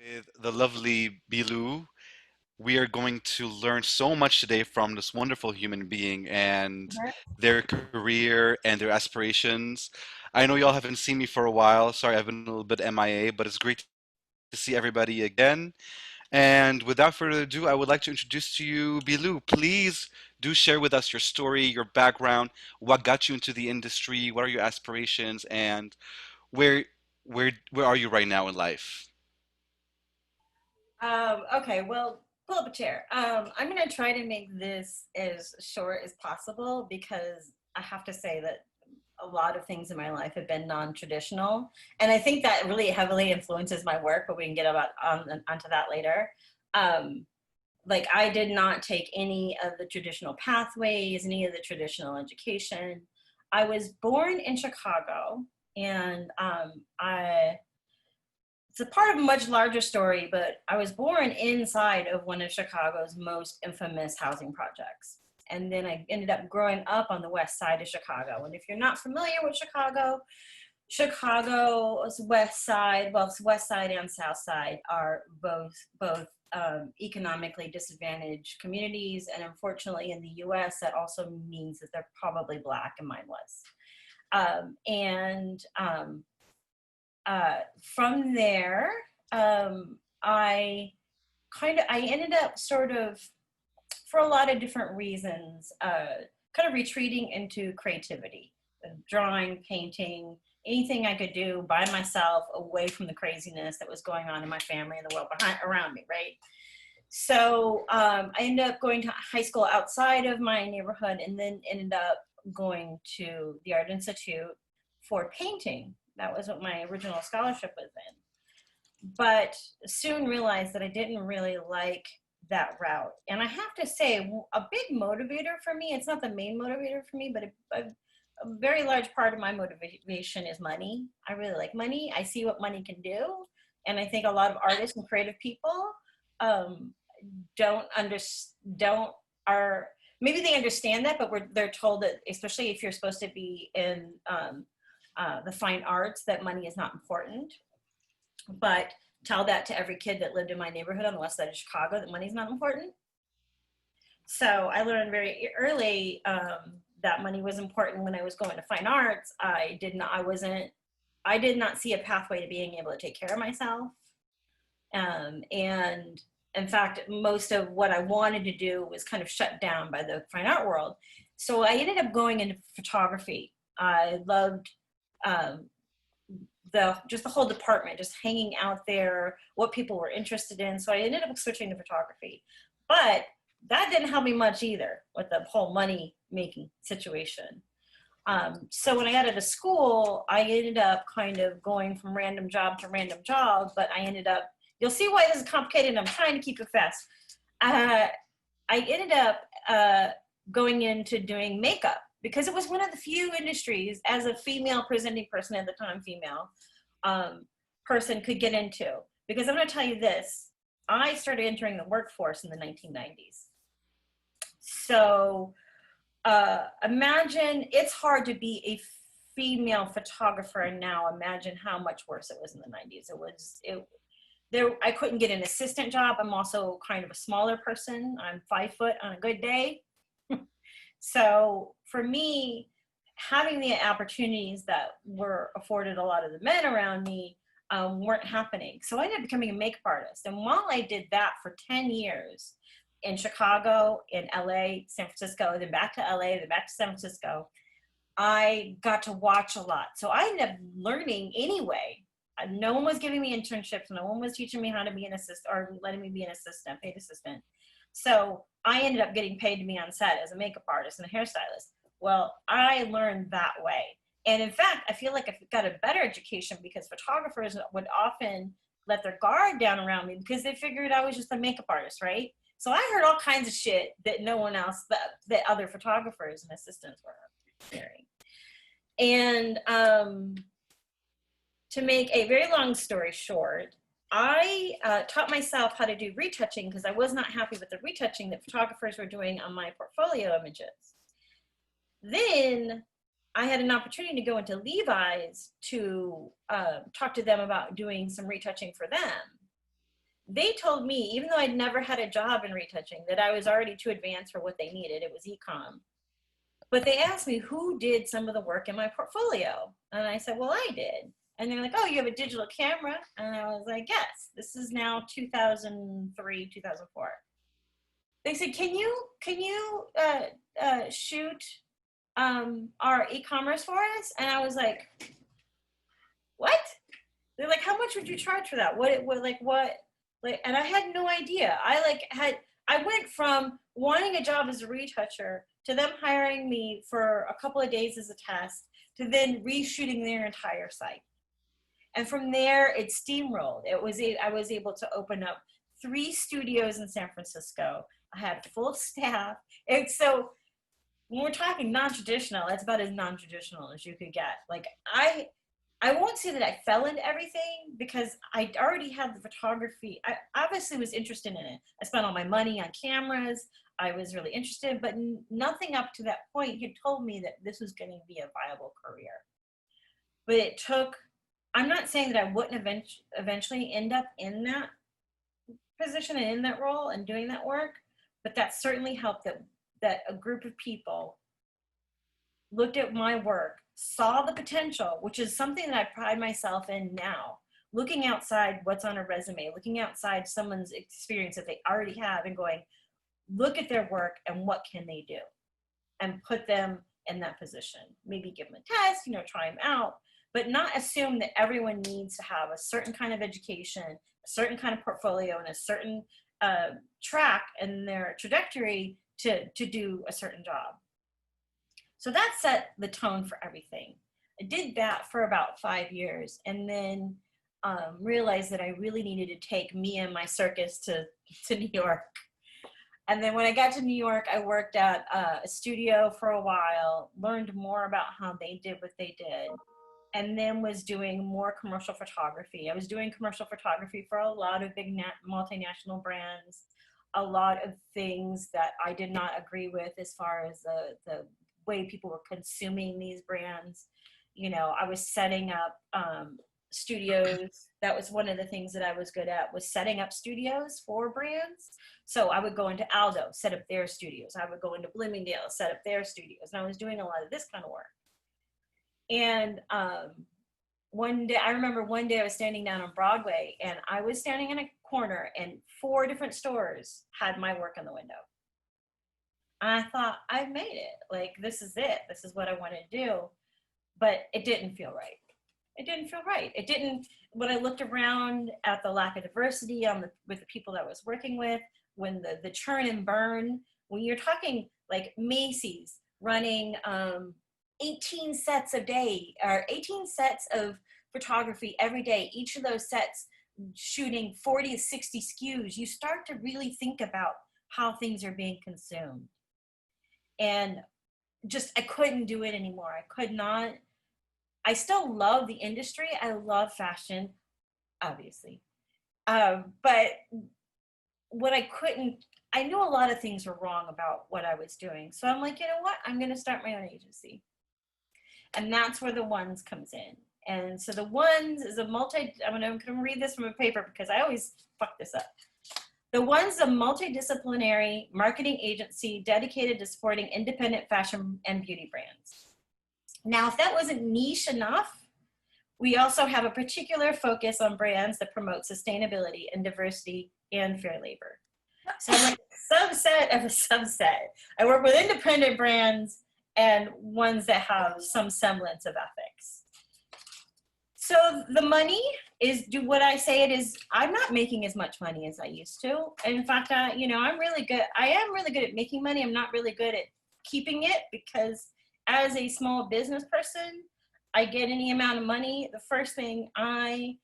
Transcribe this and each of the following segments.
with the lovely Blioux. We are going to learn so much today from this wonderful human being and their career and their aspirations. I know y'all haven't seen me for a while. Sorry, I've been a little bit MIA, but it's great to see everybody again. And without further ado, I would like to introduce to you Blioux. Please do share with us your story, your background, what got you into the industry, what are your aspirations, and where where are you right now in life? Okay, well, pull up a chair. I'm gonna try to make this as short as possible because I have to say that a lot of things in my life have been non-traditional, and I think that really heavily influences my work. But we can get onto that later. Um, like I did not take any of the traditional pathways, any of the traditional education. I was born in Chicago, and I it's a part of a much larger story, but I was born inside of one of Chicago's most infamous housing projects. And then I ended up growing up on the west side of Chicago. And if you're not familiar with Chicago, Chicago's west side, well, it's west side and south side are both economically disadvantaged communities. And unfortunately, in the U.S., that also means that they're probably Black, and mine was. And From there, I I ended up sort of, for a lot of different reasons, kind of retreating into creativity, drawing, painting, anything I could do by myself away from the craziness that was going on in my family and the world around me, right? So I ended up going to high school outside of my neighborhood and then ended up going to the Art Institute for painting. That was what my original scholarship was in. But soon realized that I didn't really like that route. And I have to say, a big motivator for me, it's not the main motivator for me, but a very large part of my motivation is money. I really like money. I see what money can do. And I think a lot of artists and creative people um, don't don't are maybe they understand that, but they're told that, especially if you're supposed to be in the fine arts, that money is not important. But tell that to every kid that lived in my neighborhood on the west side of Chicago, that money's not important. So I learned very early that money was important when I was going to fine arts. I did not see a pathway to being able to take care of myself. And in fact, most of what I wanted to do was kind of shut down by the fine art world. So I ended up going into photography. I loved um, the whole department, just hanging out there, what people were interested in. So I ended up switching to photography. But that didn't help me much either with the whole money making situation. So when I got out of school, I ended up kind of going from random job to random job, but I ended up, you'll see why this is complicated, and I'm trying to keep it fast. Uh, I ended up going into doing makeup because it was one of the few industries, as a female presenting person at the time, female person, could get into. Because I'm going to tell you this, I started entering the workforce in the 1990s. So imagine, it's hard to be a female photographer now. Imagine how much worse it was in the 90s. I couldn't get an assistant job. I'm also kind of a smaller person. I'm 5 foot on a good day. So for me, having the opportunities that were afforded a lot of the men around me weren't happening. So I ended up becoming a makeup artist. And while I did that for 10 years in Chicago, in LA, San Francisco, then back to LA, then back to San Francisco, I got to watch a lot. So I ended up learning anyway. No one was giving me internships. No one was teaching me how to be an assistant or letting me be an assistant, paid assistant. So I ended up getting paid to be on set as a makeup artist and a hairstylist. Well, I learned that way. And in fact, I feel like I got a better education because photographers would often let their guard down around me because they figured I was just a makeup artist, right? So I heard all kinds of shit that no one else, that other photographers and assistants were hearing. And to make a very long story short, I taught myself how to do retouching because I was not happy with the retouching that photographers were doing on my portfolio images. Then I had an opportunity to go into Levi's to talk to them about doing some retouching for them. they told me, even though I'd never had a job in retouching, that I was already too advanced for what they needed. It was ecom. But they asked me who did some of the work in my portfolio. And I said, well, I did. And they're like, oh, you have a digital camera? And I was like, yes, this is now 2003, 2004. They said, can you shoot our e-commerce for us? And I was like, what? They're like, how much would you charge for that? What? Like, and I had no idea. I went from wanting a job as a retoucher to them hiring me for a couple of days as a test to then reshooting their entire site. And from there, it steamrolled. I was able to open up 3 studios in San Francisco. I had full staff. And so when we're talking non-traditional, that's about as non-traditional as you could get. Like I won't say that I fell into everything because I already had the photography. I obviously was interested in it. I spent all my money on cameras. I was really interested, but nothing up to that point had told me that this was going to be a viable career. But it took, I'm not saying that I wouldn't eventually end up in that position and in that role and doing that work, but that certainly helped that a group of people looked at my work, saw the potential, which is something that I pride myself in now, looking outside what's on a resume, looking outside someone's experience that they already have and going, look at their work and what can they do, and put them in that position. Maybe give them a test, try them out, but not assume that everyone needs to have a certain kind of education, a certain kind of portfolio, and a certain track in their trajectory to do a certain job. So that set the tone for everything. I did that for about 5 years and then realized that I really needed to take me and my circus to New York. And then when I got to New York, I worked at a studio for a while, learned more about how they did what they did, and then was doing more commercial photography. I was doing commercial photography for a lot of big multinational brands, a lot of things that I did not agree with as far as the way people were consuming these brands. I was setting up studios. That was one of the things that I was good at, was setting up studios for brands. So I would go into Aldo, set up their studios. I would go into Bloomingdale, set up their studios. And I was doing a lot of this kind of work. And one day, I remember one day I was standing down on Broadway and I was standing in a corner and 4 different stores had my work in the window. And I thought, I've made it. Like, this is it. This is what I want to do. But it didn't feel right. It didn't feel right. It didn't, when I looked around at the lack of diversity with the people that I was working with, when the churn and burn, when you're talking like Macy's running 18 sets a day, or 18 sets of photography every day, each of those sets shooting 40 to 60 SKUs, you start to really think about how things are being consumed. And just, I couldn't do it anymore. I could not. I still love the industry. I love fashion, obviously. But what I knew a lot of things were wrong about what I was doing. So I'm like, you know what? I'm going to start my own agency. And that's where the Ones comes in. And so the Ones is I'm going to read this from a paper because I always fuck this up. The One's a multidisciplinary marketing agency dedicated to supporting independent fashion and beauty brands. Now, if that wasn't niche enough, we also have a particular focus on brands that promote sustainability and diversity and fair labor. So I'm like a subset of a subset. I work with independent brands and ones that have some semblance of ethics. So the money is, do what I say it is. I'm not making as much money as I used to. And in fact, I'm really good. I am really good at making money. I'm not really good at keeping it because as a small business person, I get any amount of money. The first thing I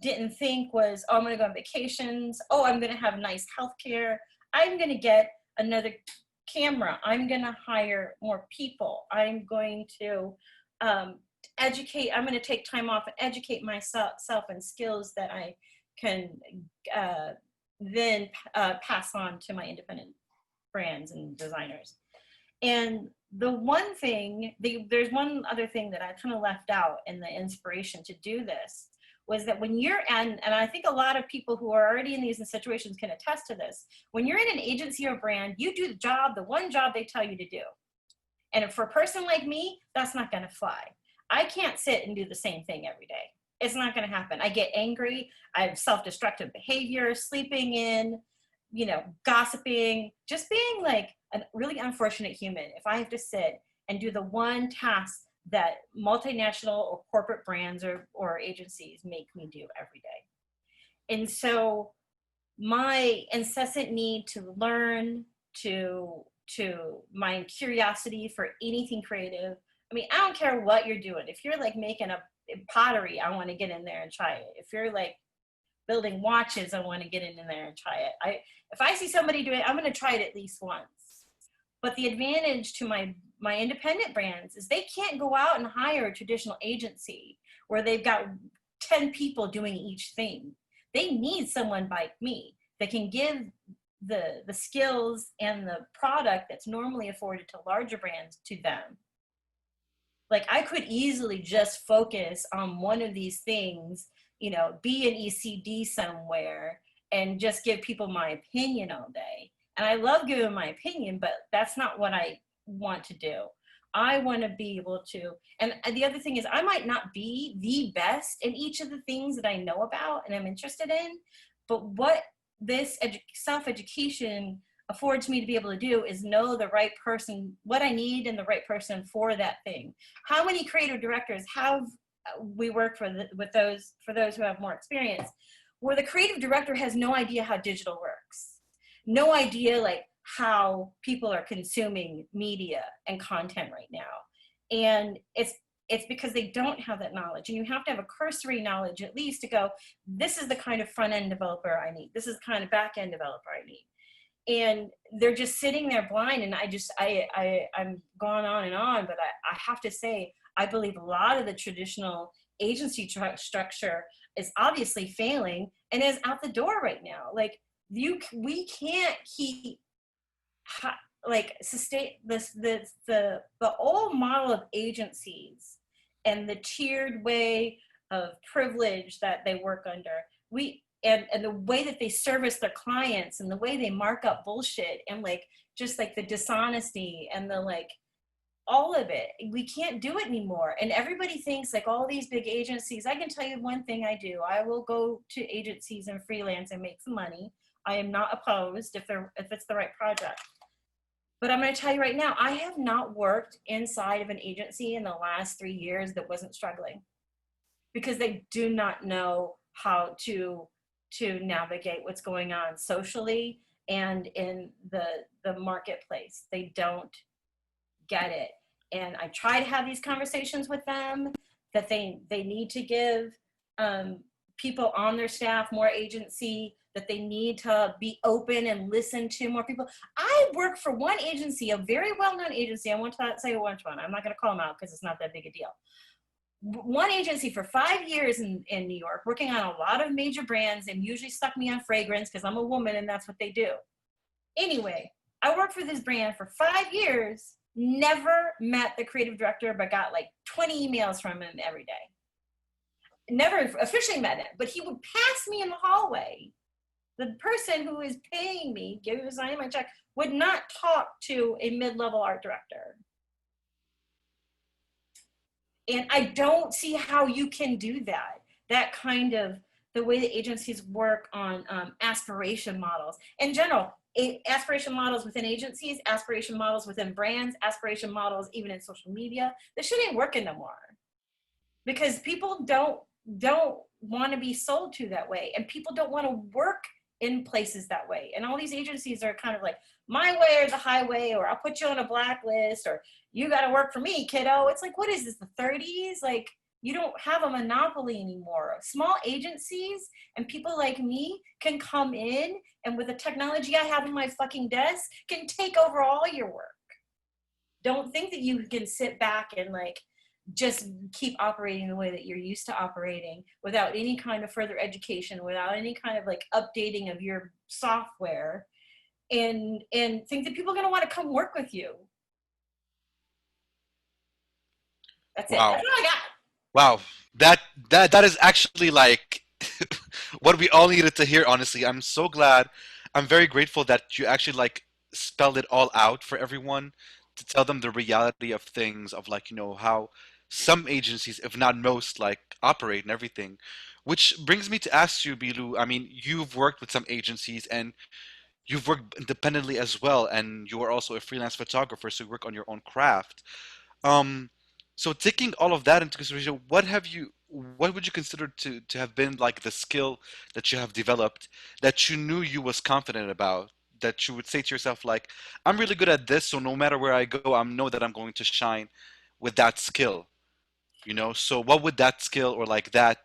didn't think was, oh, I'm going to go on vacations. Oh, I'm going to have nice healthcare. I'm going to get another camera. I'm going to hire more people. I'm going to educate. I'm going to take time off and educate myself in skills that I can then pass on to my independent brands and designers. And the one thing, there's one other thing that I kind of left out in the inspiration to do this was that when you're, and I think a lot of people who are already in these situations can attest to this, when you're in an agency or brand, you do the job, the one job they tell you to do. And for a person like me, that's not going to fly. I can't sit and do the same thing every day. It's not going to happen. I get angry. I have self-destructive behavior, sleeping in, gossiping, just being like a really unfortunate human. If I have to sit and do the one task that multinational or corporate brands or agencies make me do every day. And so my incessant need to learn, to my curiosity for anything creative. I mean, I don't care what you're doing. If you're like making a pottery, I want to get in there and try it. If you're like building watches, I want to get in there and try it. If I see somebody do it, I'm going to try it at least once. But the advantage to my independent brands is they can't go out and hire a traditional agency where they've got 10 people doing each thing. They need someone like me that can give the skills and the product that's normally afforded to larger brands to them. Like I could easily just focus on one of these things, be an ECD somewhere and just give people my opinion all day. And I love giving my opinion, but that's not what I want to do. I want to be able to, and the other thing is I might not be the best in each of the things that I know about and I'm interested in, but what this self-education affords me to be able to do is know the right person, what I need and the right person for that thing. How many creative directors have we worked with those who have more experience, where the creative director has no idea how digital works, no idea like how people are consuming media and content right now. And it's because they don't have that knowledge. And you have to have a cursory knowledge at least to go, this is the kind of front end developer I need. This is the kind of back end developer I need. And they're just sitting there blind. And I'm going on, but I have to say, I believe a lot of the traditional agency structure is obviously failing and is out the door right now. Like we can't keep sustain the old model of agencies and the tiered way of privilege that they work under. And the way that they service their clients and the way they mark up bullshit and just the dishonesty and the all of it, we can't do it anymore. And everybody thinks all these big agencies, I can tell you one thing I do. I will go to agencies and freelance and make some money. I am not opposed if it's the right project. But I'm going to tell you right now, I have not worked inside of an agency in the last 3 years that wasn't struggling, because they do not know how to navigate what's going on socially and in the marketplace. They don't get it. And I try to have these conversations with them that they need to give people on their staff more agency, that they need to be open and listen to more people. I work for one agency, a very well-known agency. I won't say which one. I'm not going to call them out because it's not that big a deal. One agency for 5 years in New York, working on a lot of major brands, and usually stuck me on fragrance because I'm a woman and that's what they do. Anyway, I worked for this brand for 5 years, never met the creative director, but got 20 emails from him every day. Never officially met him, but he would pass me in the hallway. The person who is paying me, signing my check, would not talk to a mid-level art director. And I don't see how you can do that. That kind of the way the agencies work on aspiration models. In general, aspiration models within agencies, aspiration models within brands, aspiration models even in social media. This shit ain't working no more. Because people don't want to be sold to that way. And people don't want to work in places that way. And all these agencies are kind of my way or the highway, or I'll put you on a blacklist, or you got to work for me, kiddo. It's what is this, the 30s? You don't have a monopoly anymore. Small agencies and people like me can come in, and with the technology I have on my fucking desk, can take over all your work. Don't think that you can sit back and just keep operating the way that you're used to operating without any kind of further education, without any kind of updating of your software, and think that people are going to want to come work with you. That's it. Wow. That's all I got. Wow, that that is actually like what we all needed to hear, honestly. I'm so glad. I'm very grateful that you actually like spelled it all out for everyone to tell them the reality of things, of like, how some agencies, if not most, like operate and everything. Which brings me to ask you, Bilu, I mean, you've worked with some agencies and you've worked independently as well, and you are also a freelance photographer, so you work on your own craft. Um, so taking all of that into consideration, what would you consider to have been like the skill that you have developed that you knew you was confident about, that you would say to yourself like, I'm really good at this, so no matter where I go, I know that I'm going to shine with that skill, So what would that skill or like that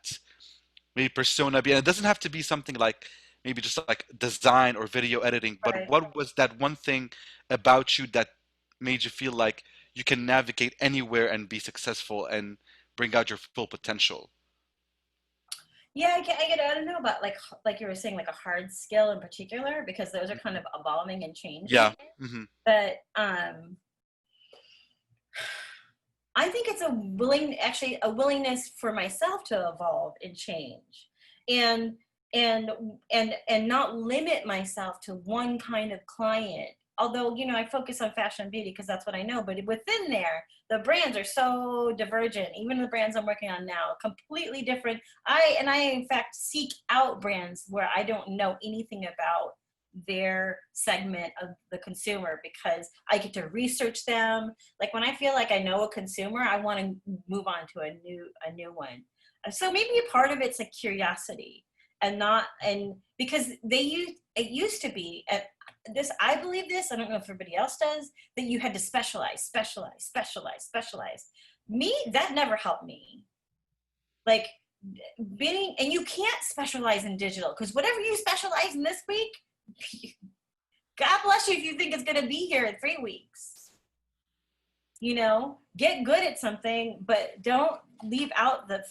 maybe persona be? And it doesn't have to be something like maybe just like design or video editing, but Right. what was that one thing about you that made you feel like you can navigate anywhere and be successful and bring out your full potential? Yeah, I don't know about like you were saying, like a hard skill in particular, because those are kind Mhm. of evolving and changing. Yeah. Hmm. But I think it's actually a willingness for myself to evolve and change, and and and not limit myself to one kind of client. Although I focus on fashion and beauty because that's what I know, but within there, the brands are so divergent. Even the brands I'm working on now, completely different. I in fact seek out brands where I don't know anything about their segment of the consumer because I get to research them. Like when I feel like I know a consumer, I want to move on to a new one. So maybe a part of it's a curiosity, and not and because it used to be at this, I believe this, I don't know if everybody else does, that you had to specialize. Me, that never helped me. Like being, and you can't specialize in digital because whatever you specialize in this week, God bless you if you think it's going to be here in 3 weeks. Get good at something, but don't leave out the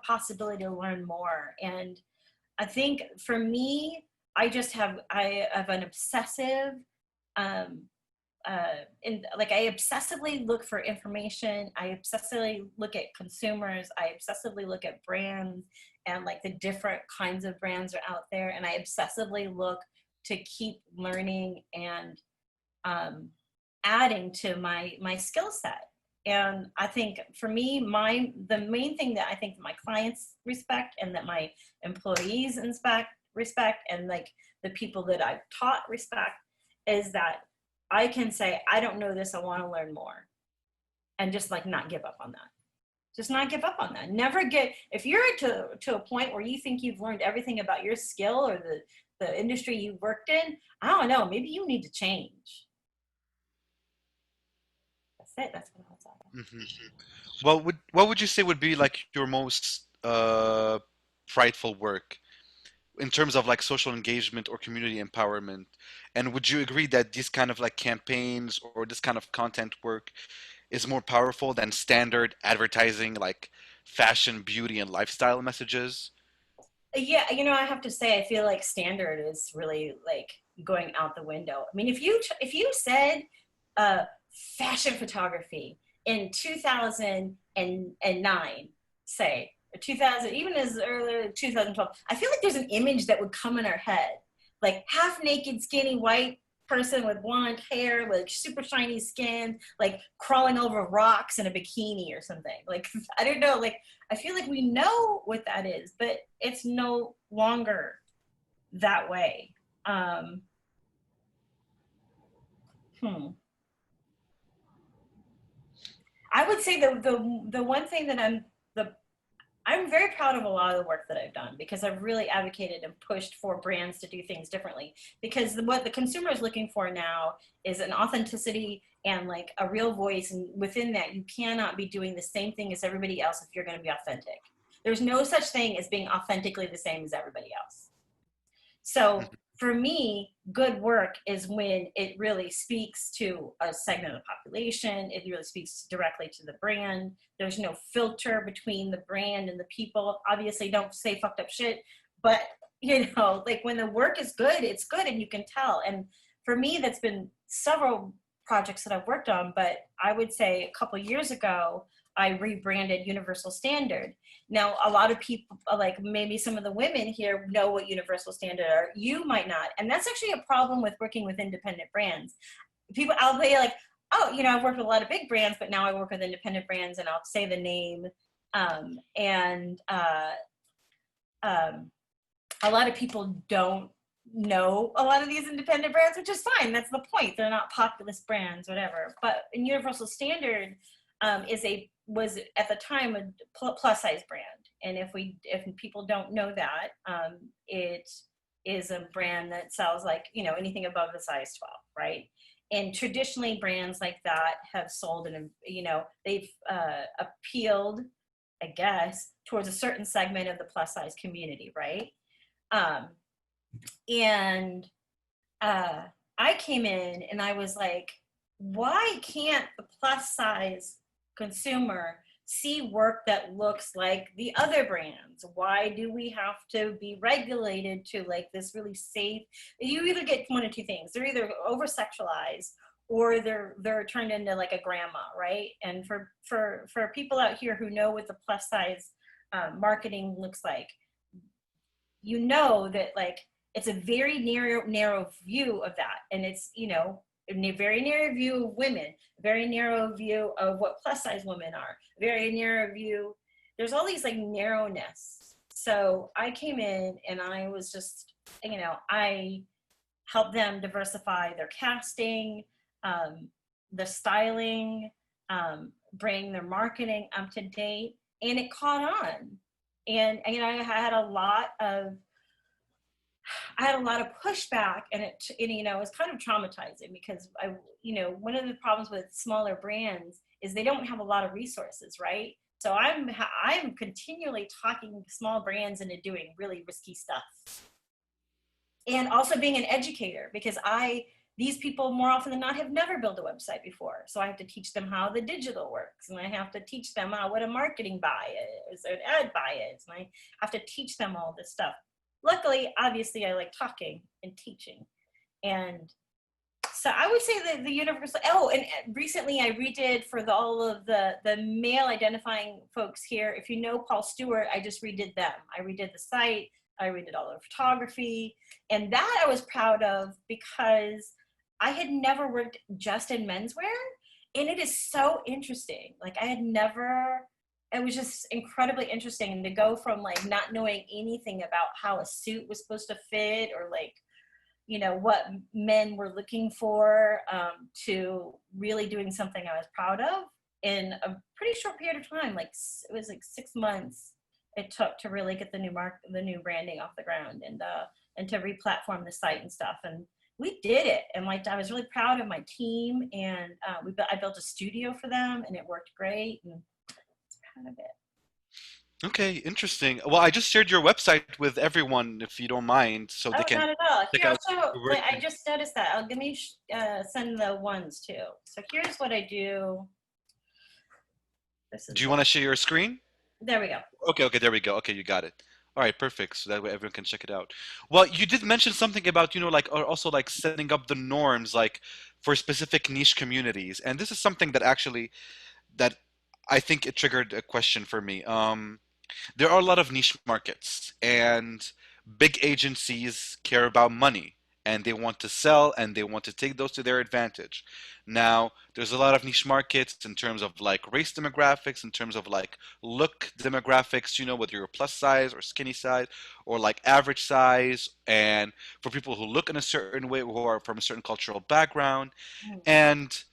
possibility to learn more. And I think for me, I have an obsessive, um like I obsessively look for information. I obsessively look at consumers. I obsessively look at brands and like the different kinds of brands are out there. And I obsessively look to keep learning and um, adding to my skill set. And I think for me, the main thing that I think that my clients respect and that my employees respect and like the people that I've taught respect is that I can say, I don't know this, I want to learn more. And just like not give up on that. Just not give up on that. Never get, if you're to a point where you think you've learned everything about your skill or the industry you've worked in, I don't know, maybe you need to change. That's it. That's what I'll tell Hmm. What would you say would be like your most prideful work in terms of like social engagement or community empowerment? And would you agree that these kind of like campaigns or this kind of content work is more powerful than standard advertising like fashion, beauty, and lifestyle messages? Yeah, I have to say, I feel like standard is really like going out the window. I mean, if you said uh, fashion photography in 2009, say, or 2000, even as early as 2012, I feel like there's an image that would come in our head, like half naked, skinny white person with blonde hair, like super shiny skin, like crawling over rocks in a bikini or something. Like I don't know, like I feel like we know what that is, but it's no longer that way. Um, hmm. I would say the one thing that I'm very proud of a lot of the work that I've done because I've really advocated and pushed for brands to do things differently. Because what the consumer is looking for now is an authenticity and like a real voice. And within that, you cannot be doing the same thing as everybody else if you're going to be authentic. There's no such thing as being authentically the same as everybody else. So for me, good work is when it really speaks to a segment of the population. It really speaks directly to the brand. There's no filter between the brand and the people. Obviously, don't say fucked up shit, but like when the work is good, it's good and you can tell. And for me, that's been several projects that I've worked on, but I would say a couple years ago, I rebranded Universal Standard. Now, a lot of people, like maybe some of the women here, know what Universal Standard are. You might not, and that's actually a problem with working with independent brands. People, I'll be like, oh, I've worked with a lot of big brands, but now I work with independent brands, and I'll say the name, and um, a lot of people don't know a lot of these independent brands, which is fine. That's the point. They're not populist brands, whatever. But in Universal Standard was at the time a plus size brand, and if people don't know that, it is a brand that sells like anything above the size 12, right? And traditionally, brands like that have sold, and they've appealed, I guess, towards a certain segment of the plus size community, right? Um, and uh, I came in and I was like, why can't the plus size consumer see work that looks like the other brands? Why do we have to be regulated to like this really safe? You either get one of two things. They're either over sexualized or they're turned into like a grandma, right? And for people out here who know what the plus size marketing looks like, that like it's a very narrow view of that, and it's a very narrow view of women, a very narrow view of what plus size women are, a very narrow view. There's all these like narrowness. So I came in and I was just, I helped them diversify their casting, the styling, bring their marketing up to date, and it caught on. And I had a lot of pushback, and it was kind of traumatizing because one of the problems with smaller brands is they don't have a lot of resources, right? So I'm continually talking small brands into doing really risky stuff, and also being an educator, because these people more often than not have never built a website before. So I have to teach them how the digital works, and I have to teach them what a marketing buy is, or an ad buy is, and I have to teach them all this stuff. Luckily, obviously, I like talking and teaching. And so I would say that the universal, and recently I redid for all of the male identifying folks here. If you know Paul Stewart, I just redid them. I redid the site, I redid all the photography, and that I was proud of because I had never worked just in menswear, and it is so interesting. Like it was just incredibly interesting, and to go from like not knowing anything about how a suit was supposed to fit, or like what men were looking for, to really doing something I was proud of in a pretty short period of time. Like it was like 6 months it took to really get the new branding off the ground, and to re-platform the site and stuff. And we did it, and like I was really proud of my team, and I built a studio for them, and it worked great, and it's proud of it. Okay, interesting. Well, I just shared your website with everyone, if you don't mind, so they Oh, can not at all. check Here, out also, your wait, work. I just noticed that. Let me send the ones too. So here's what I do. This is Do you what, want to share your screen? there we go. Okay, okay, there we go. Okay, you got it. All right, perfect. So that way everyone can check it out. Well, you did mention something about, like, or also like setting up the norms, like for specific niche communities. And this is something that actually, that I think it triggered a question for me. There are a lot of niche markets, and big agencies care about money, and they want to sell, and they want to take those to their advantage. Now, there's a lot of niche markets in terms of like race demographics, in terms of like look demographics, whether you're plus size or skinny size or like average size, and for people who look in a certain way, who are from a certain cultural background. Mm. And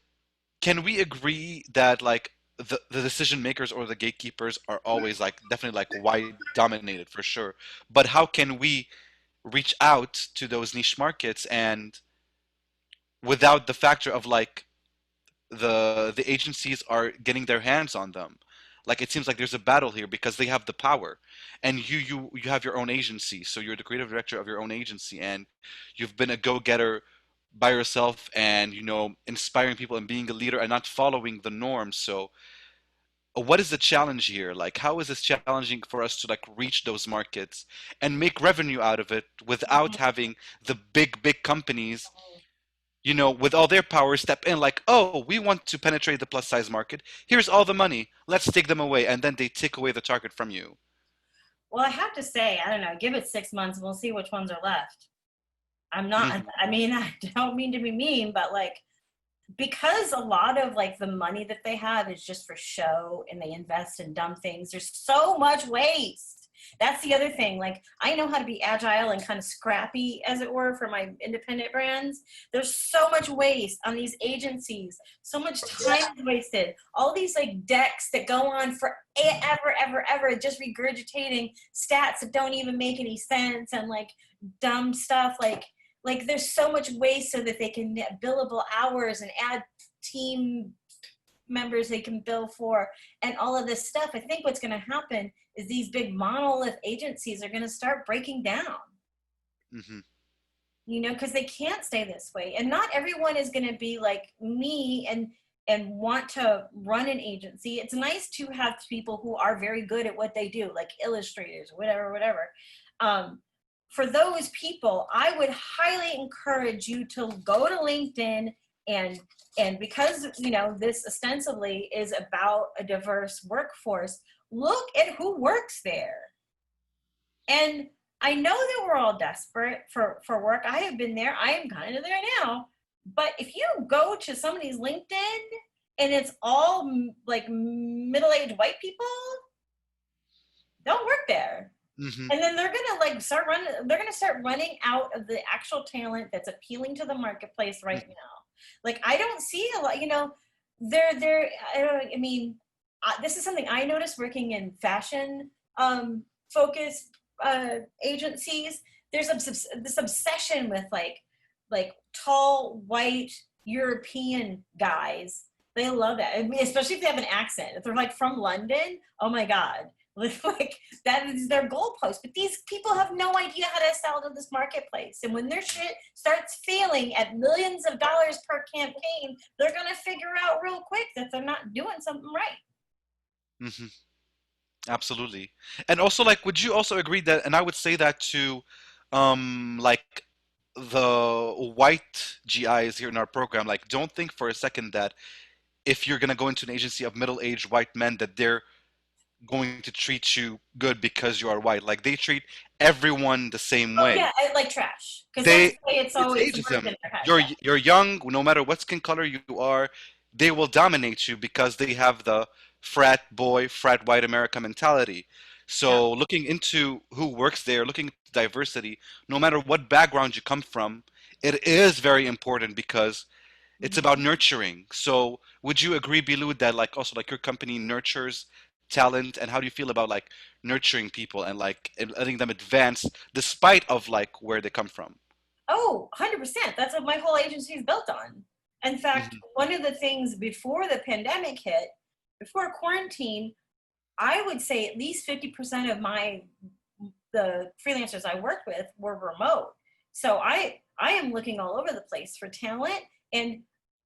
can we agree that like the decision makers or the gatekeepers are always like definitely like white dominated for sure, but how can we reach out to those niche markets and without the factor of like the agencies are getting their hands on them? Like it seems like there's a battle here because they have the power, and you have your own agency, so you're the creative director of your own agency, and you've been a go-getter by yourself, and inspiring people and being a leader and not following the norms. So what is the challenge here? Like how is this challenging for us to like reach those markets and make revenue out of it without having the big companies with all their power, step in like, oh, we want to penetrate the plus size market. Here's all the money. Let's take them away. And then they take away the target from you. Well, I have to say, I don't know, give it 6 months, we'll see which ones are left. I'm not, I mean, I don't mean to be mean, but like, because a lot of like the money that they have is just for show and they invest in dumb things, there's so much waste. That's the other thing. Like, I know how to be agile and kind of scrappy, as it were, for my independent brands. There's so much waste on these agencies, so much time is wasted, all these like decks that go on for ever, just regurgitating stats that don't even make any sense, and like dumb stuff like there's so much waste so that they can net billable hours and add team members they can bill for and all of this stuff. I think what's going to happen is these big monolith agencies are going to start breaking down, Hmm. because they can't stay this way. And not everyone is going to be like me and want to run an agency. It's nice to have people who are very good at what they do, like illustrators, whatever. For those people, I would highly encourage you to go to LinkedIn and because this ostensibly is about a diverse workforce, look at who works there. And I know that we're all desperate for work. I have been there. I am kind of there now. But if you go to somebody's LinkedIn and it's all like middle-aged white people, don't work there. Hmm. And then they're gonna like start running. They're gonna start running out of the actual talent that's appealing to the marketplace right now. Like I don't see a lot. They're. I mean, this is something I noticed working in fashion focused agencies. There's this obsession with like tall white European guys. They love that, I mean, especially if they have an accent. If they're like from London, oh my god, like that is their goalpost. But these people have no idea how to sell to this marketplace. And when their shit starts failing at millions of dollars per campaign, they're gonna figure out real quick that they're not doing something right. Hmm. Absolutely. And also, like, would you also agree that, and I would say that to, like, the white GIs here in our program, like, don't think for a second that if you're gonna go into an agency of middle-aged white men, that they're going to treat you good because you are white. Like, they treat everyone the same Oh yeah, way. I like trash because that's They the way it's It's always worked ageism. in their head. You're Yeah, you're young, no matter what skin color you are, they will dominate you because they have the frat boy, frat white America mentality. yeah. So looking into who works there, looking at diversity, no matter what background you come from, it is very important because it's about Mhm. nurturing. So would you agree, Bilud, that like also like your company nurtures talent, and how do you feel about like nurturing people and like letting them advance despite of like where they come from? Oh, 100%. That's what my whole agency is built on. In fact, Hmm. one of the things before the pandemic hit, before quarantine, I would say at least 50% of the freelancers I worked with were remote. So I am looking all over the place for talent, and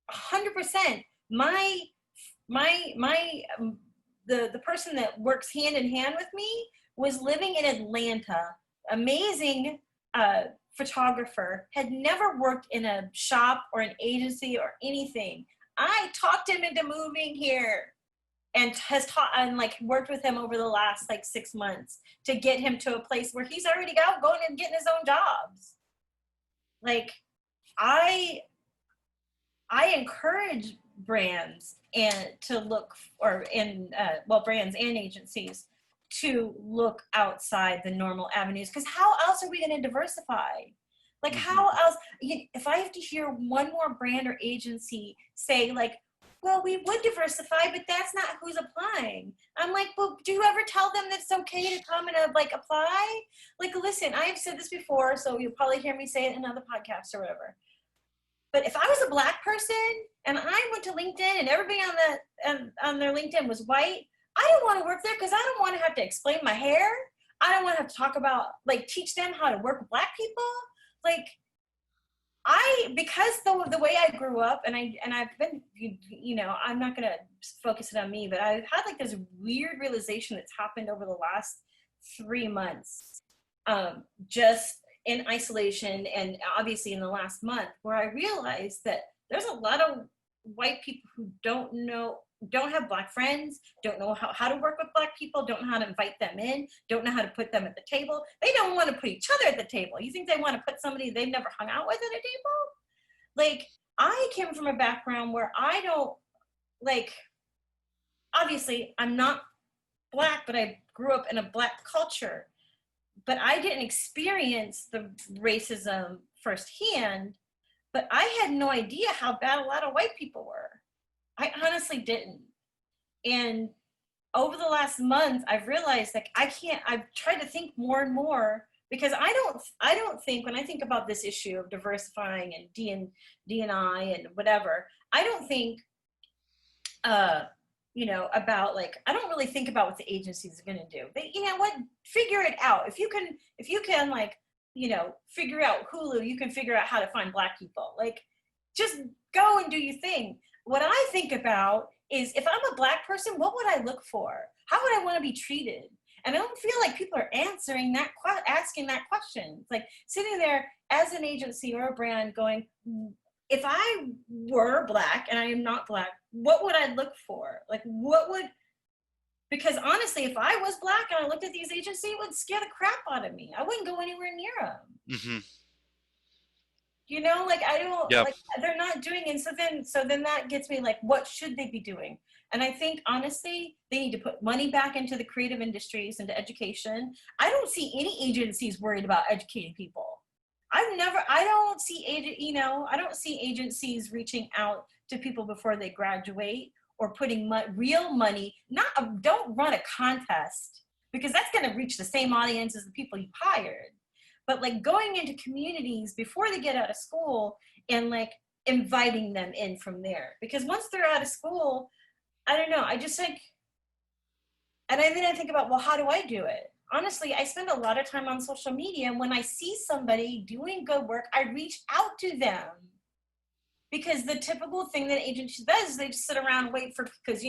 100% my the person that works hand in hand with me was living in Atlanta. Amazing photographer, had never worked in a shop or an agency or anything. I talked him into moving here and has taught and like worked with him over the last like 6 months to get him to a place where he's already going and getting his own jobs. Like I I encourage brands and to look or in brands and agencies to look outside the normal avenues, because how else are we going to diversify? Like Hmm. how else, if I have to hear one more brand or agency say like, well, we would diversify, but that's not who's applying. I'm like, well, do you ever tell them that it's okay to come and like apply? Like, listen, I have said this before, so you'll probably hear me say it in another podcast or whatever. But if I was a black person and I went to LinkedIn and everybody on their LinkedIn was white, I don't want to work there because I don't want to have to explain my hair. I don't want to have to talk about like teach them how to work with black people. Like because the way I grew up and I've been I'm not gonna focus it on me, but I've had like this weird realization that's happened over the last 3 months. Just in isolation, and obviously in the last month, where I realized that there's a lot of white people who don't have black friends, don't know how to work with black people, don't know how to invite them in, don't know how to put them at the table. They don't want to put each other at the table. You think they want to put somebody they've never hung out with at a table? Like, I came from a background where I don't, like, obviously I'm not black, but I grew up in a black culture. But I didn't experience the racism firsthand, but I had no idea how bad a lot of white people were. I honestly didn't. And over the last month, I've realized, like, I've tried to think more and more, because I don't think, when I think about this issue of diversifying and D&I and whatever, I don't think uh about, like, I don't really think about what the agencies are going to do. They, you know what, figure it out. If you can like, figure out Hulu, you can figure out how to find black people. Like, just go and do your thing. What I think about is, if I'm a black person, what would I look for? How would I want to be treated? And I don't feel like people are asking that question. It's like sitting there as an agency or a brand going, if I were black and I am not black, what would I look for? Like, because honestly, if I was black and I looked at these agencies, it would scare the crap out of me. I wouldn't go anywhere near them. Hmm. Like, I don't, Yeah. like, they're not doing it. So then that gets me, like, what should they be doing? And I think, honestly, they need to put money back into the creative industries, into education. I don't see any agencies worried about educating people. I don't see I don't see agencies reaching out to people before they graduate, or putting real money. Don't run a contest, because that's going to reach the same audience as the people you hired. But, like, going into communities before they get out of school, and, like, inviting them in from there, because once they're out of school, I don't know, I just, like, and then I think about, well, how do I do it? Honestly, I spend a lot of time on social media, and when I see somebody doing good work, I reach out to them. Because the typical thing that agency does is they just sit around and wait because,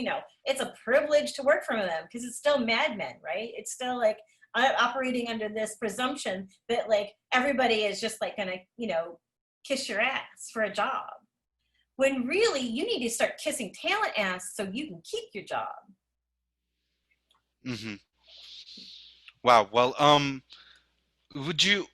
it's a privilege to work for them, because it's still Mad Men, right? It's still, like, operating under this presumption that, like, everybody is just, like, gonna, kiss your ass for a job. When really, you need to start kissing talent ass so you can keep your job. Hmm. Wow. Well, would you?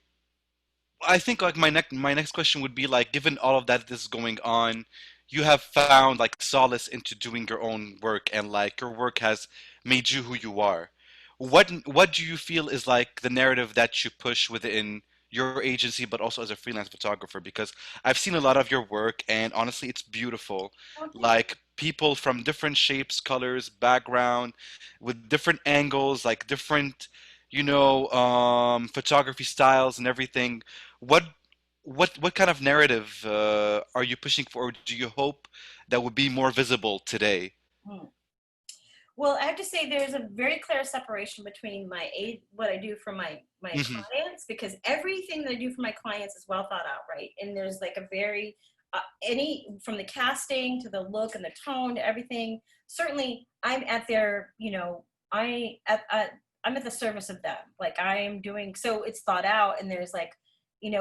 I think like my next question would be like, given all of that is going on, you have found like solace into doing your own work, and like your work has made you who you are. What do you feel is like the narrative that you push within your agency, but also as a freelance photographer? Because I've seen a lot of your work, and honestly, it's beautiful. Oh, thank you. Like people from different shapes, colors, background, with different angles, like different, photography styles and everything. What what kind of narrative are you pushing for, or do you hope that would be more visible today? Hmm. Well, I have to say, there's a very clear separation between what I do for my Hmm. clients, because everything that I do for my clients is well thought out, right? And there's, like, a very any from the casting to the look and the tone to everything. Certainly, I'm at their, I'm at the service of them. Like, I am doing, so it's thought out, and there's, like,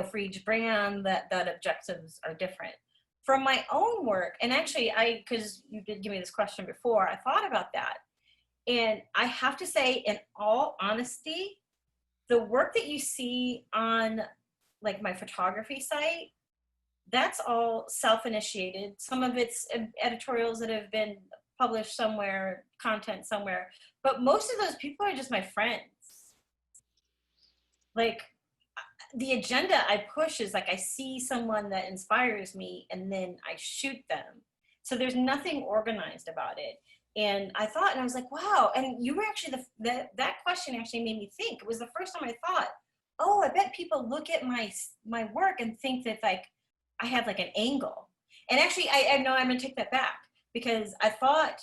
for each brand, that objectives are different. From my own work, and actually, because you did give me this question before, I thought about that. And I have to say, in all honesty, the work that you see on, like, my photography site, that's all self-initiated. Some of it's editorials that have been published somewhere, content somewhere, but most of those people are just my friends. Like, the agenda I push is, like, I see someone that inspires me and then I shoot them. So there's nothing organized about it. And I thought, and I was like, wow. And you were actually that question actually made me think. It was the first time I thought, oh, I bet people look at my work and think that, like, I have, like, an angle. And actually, I know I'm gonna take that back, because I thought,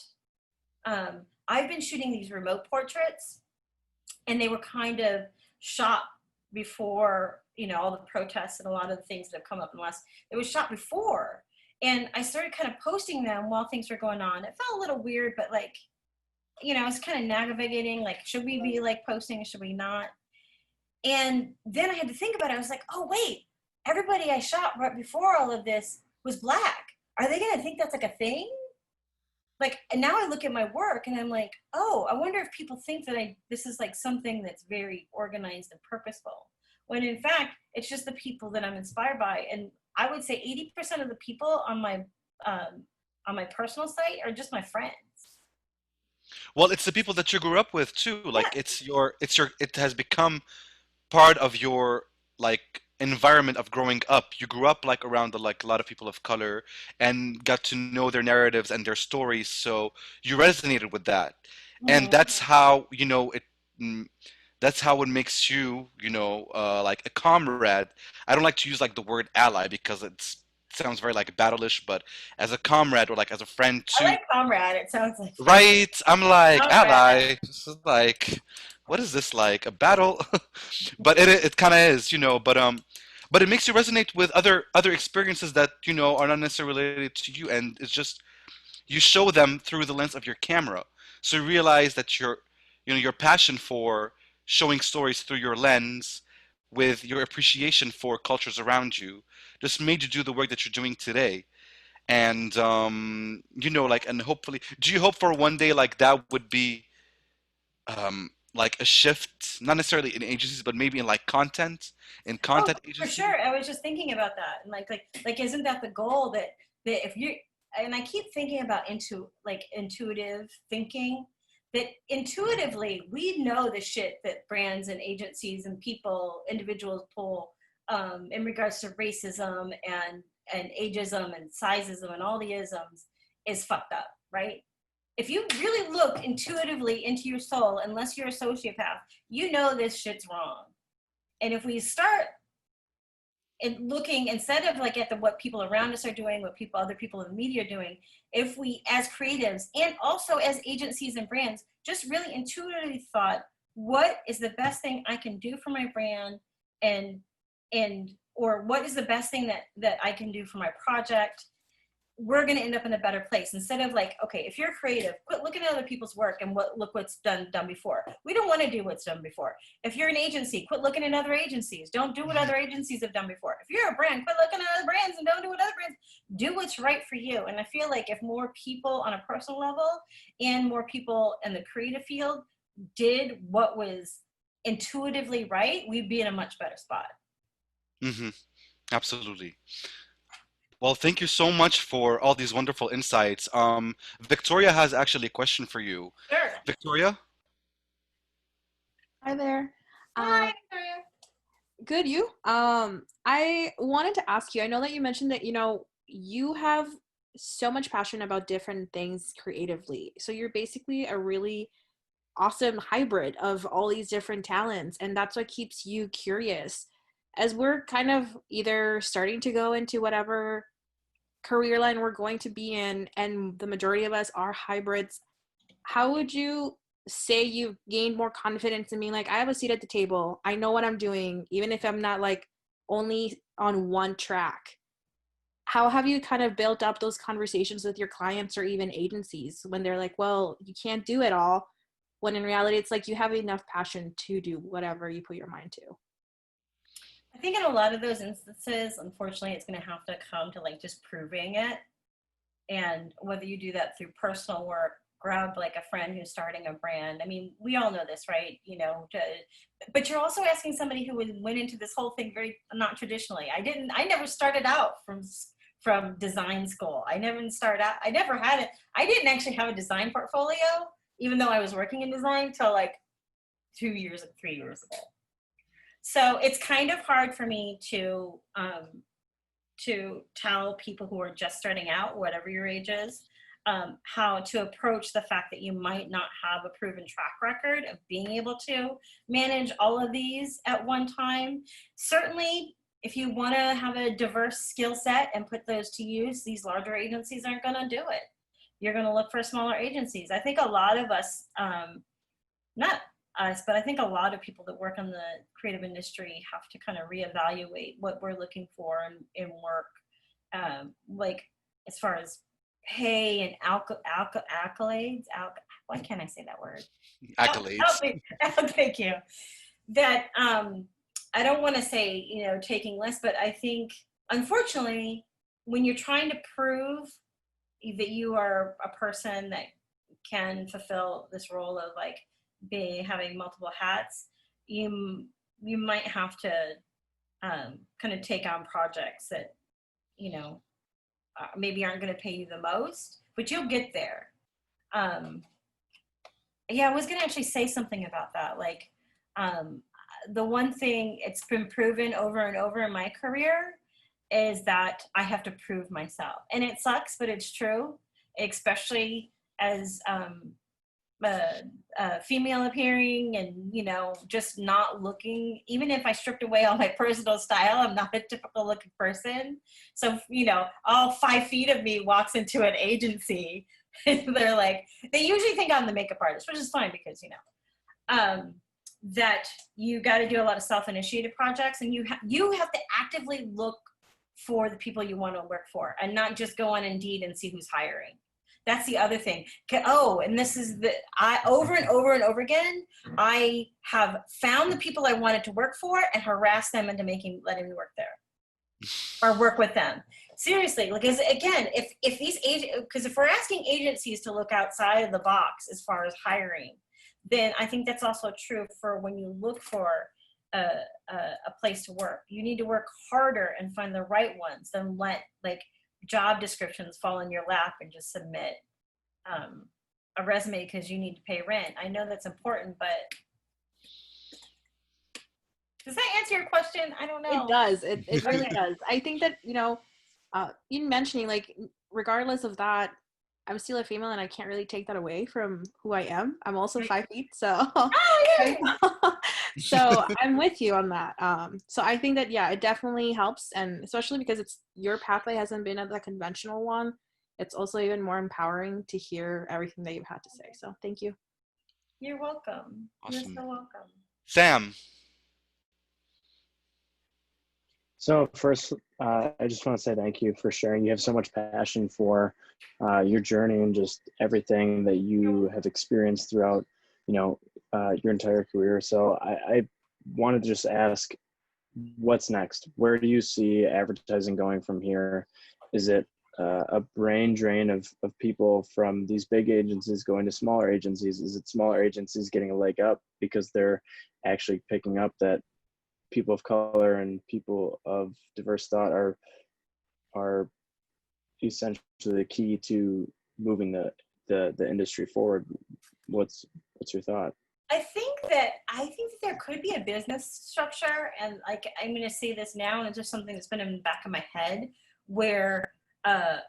I've been shooting these remote portraits, and they were kind of shot before, all the protests and a lot of the things that have come up in the last, it was shot before. And I started kind of posting them while things were going on. It felt a little weird, but, like, it's kind of navigating, like, should we be, like, posting, should we not? And then I had to think about it. I was like, oh, wait, everybody I shot right before all of this was Black. Are they going to think that's like a thing? Like, and now I look at my work and I'm like, oh, I wonder if people think that this is like something that's very organized and purposeful. When in fact, it's just the people that I'm inspired by. And I would say 80% of the people um, on my personal site are just my friends. Well, it's the people that you grew up with too. Yeah. Like it has become part of your like environment of growing up. You grew up like around like a lot of people of color and got to know their narratives and their stories, so you resonated with that. And Mhm. that's how, mm, that's how it makes you, like a comrade. I don't like to use like the word ally because it sounds very like battle-ish, but as a comrade or like as a friend I to like comrade. It sounds like right, I'm like comrade. ally. This is like, what is this like a battle? But it kind of is, but it makes you resonate with other experiences that are not necessarily related to you, and it's just you show them through the lens of your camera. So you realize that your passion for showing stories through your lens with your appreciation for cultures around you just made you do the work that you're doing today. And like, and hopefully, do you hope for one day like that would be like a shift, not necessarily in agencies, but maybe in like in Oh, content for agencies? sure. I was just thinking about that, and like, isn't that the goal that if you and I keep thinking about intuitive thinking, that intuitively we know the shit that brands and agencies and people, individuals pull in regards to racism and ageism and sizeism and all the isms is fucked up, right? If you really look intuitively into your soul, unless you're a sociopath, you know this shit's wrong. And if we start and looking instead of like at what people around us are doing, what other people in the media are doing, if we as creatives and also as agencies and brands just really intuitively thought, what is the best thing I can do for my brand, and or what is the best thing that I can do for my project, we're going to end up in a better place. Instead of like, okay, if you're creative, quit looking at other people's work and look what's done before. We don't want to do what's done before. If you're an agency, quit looking at other agencies. Don't do what Mhm. other agencies have done before. If you're a brand, quit looking at other brands and don't do what other brands. Do what's right for you. And I feel like if more people on a personal level and more people in the creative field did what was intuitively right, we'd be in a much better spot. Hmm. Absolutely. Well, thank you so much for all these wonderful insights. Victoria has actually a question for you. Sure. Victoria? Hi there. Hi, Um, Victoria. Good, you. I wanted to ask you, I know that you mentioned that, you have so much passion about different things creatively. So you're basically a really awesome hybrid of all these different talents, and that's what keeps you curious. As we're kind of either starting to go into whatever career line we're going to be in, and the majority of us are hybrids, how would you say you've gained more confidence in being like, I have a seat at the table, I know what I'm doing, even if I'm not like only on one track? How have you kind of built up those conversations with your clients or even agencies when they're like, well, you can't do it all, when in reality it's like you have enough passion to do whatever you put your mind to? I think in a lot of those instances, unfortunately, it's going to have to come to like just proving it. And whether you do that through personal work, grab like a friend who's starting a brand. I mean, we all know this, right? But you're also asking somebody who went into this whole thing very not traditionally. I never started out from design school. I never had it. I didn't actually have a design portfolio, even though I was working in design till like 2 years, 3 years ago. So it's kind of hard for me to tell people who are just starting out, whatever your age is, how to approach the fact that you might not have a proven track record of being able to manage all of these at one time. Certainly, if you want to have a diverse skill set and put those to use, these larger agencies aren't going to do it. You're going to look for smaller agencies. I think a lot of us, not us, but I think a lot of people that work in the creative industry have to kind of reevaluate what we're looking for in work, like as far as pay and accolades. Why can't I say that word? Accolades. Thank you. That I don't want to say, taking less, but I think, unfortunately, when you're trying to prove that you are a person that can fulfill this role of like having multiple hats, you might have to kind of take on projects that, maybe aren't going to pay you the most, but you'll get there. Yeah, I was going to actually say something about that. Like, the one thing it's been proven over and over in my career is that I have to prove myself. And it sucks, but it's true, especially as female appearing and, just not looking, even if I stripped away all my personal style, I'm not a typical looking person. So, all 5 feet of me walks into an agency. They're like, they usually think I'm the makeup artist, which is fine because, that you got to do a lot of self-initiated projects, and you have to actively look for the people you want to work for and not just go on Indeed and see who's hiring. That's the other thing. Oh, and this is over and over and over again, I have found the people I wanted to work for and harassed them into letting me work there or work with them. Seriously, because again, if these because if we're asking agencies to look outside of the box as far as hiring, then I think that's also true for when you look for a place to work. You need to work harder and find the right ones than let job descriptions fall in your lap and just submit a resume because you need to pay rent. I know that's important, but does that answer your question? I don't know. It does. It really does. I think that, in mentioning, like, regardless of that, I'm still a female and I can't really take that away from who I am. I'm also 5 feet, so so I'm with you on that. So I think that, yeah, it definitely helps, and especially because your pathway hasn't been a conventional one, it's also even more empowering to hear everything that you've had to say. So thank you. You're welcome. Awesome. You're so welcome. Sam. So first, I just want to say thank you for sharing. You have so much passion for your journey and just everything that you have experienced throughout, your entire career. So I wanted to just ask, what's next? Where do you see advertising going from here? Is it a brain drain of people from these big agencies going to smaller agencies? Is it smaller agencies getting a leg up because they're actually picking up that people of color and people of diverse thought are essentially the key to moving the industry forward? What's your thought? I think that there could be a business structure, and like I'm going to say this now, and it's just something that's been in the back of my head, where a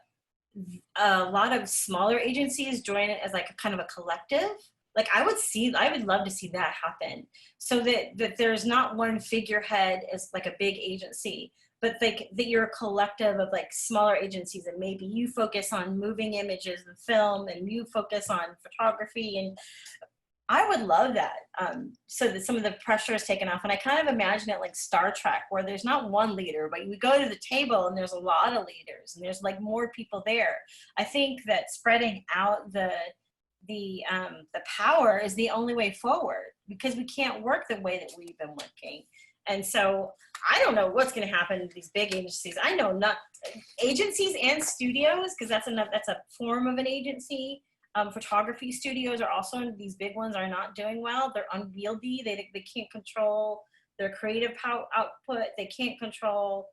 lot of smaller agencies join it as like a kind of a collective. Like I would love to see that happen, so that there's not one figurehead as like a big agency, but like that you're a collective of like smaller agencies, and maybe you focus on moving images and film, and you focus on photography, and I would love that, so that some of the pressure is taken off. And I kind of imagine it like Star Trek, where there's not one leader, but we go to the table and there's a lot of leaders, and there's like more people there. I think that spreading out the power is the only way forward, because we can't work the way that we've been working. And so I don't know what's going to happen to these big agencies. I know not agencies and studios, because that's a form of an agency. Photography studios are also, these big ones are not doing well. They're unwieldy. They can't control their creative output. They can't control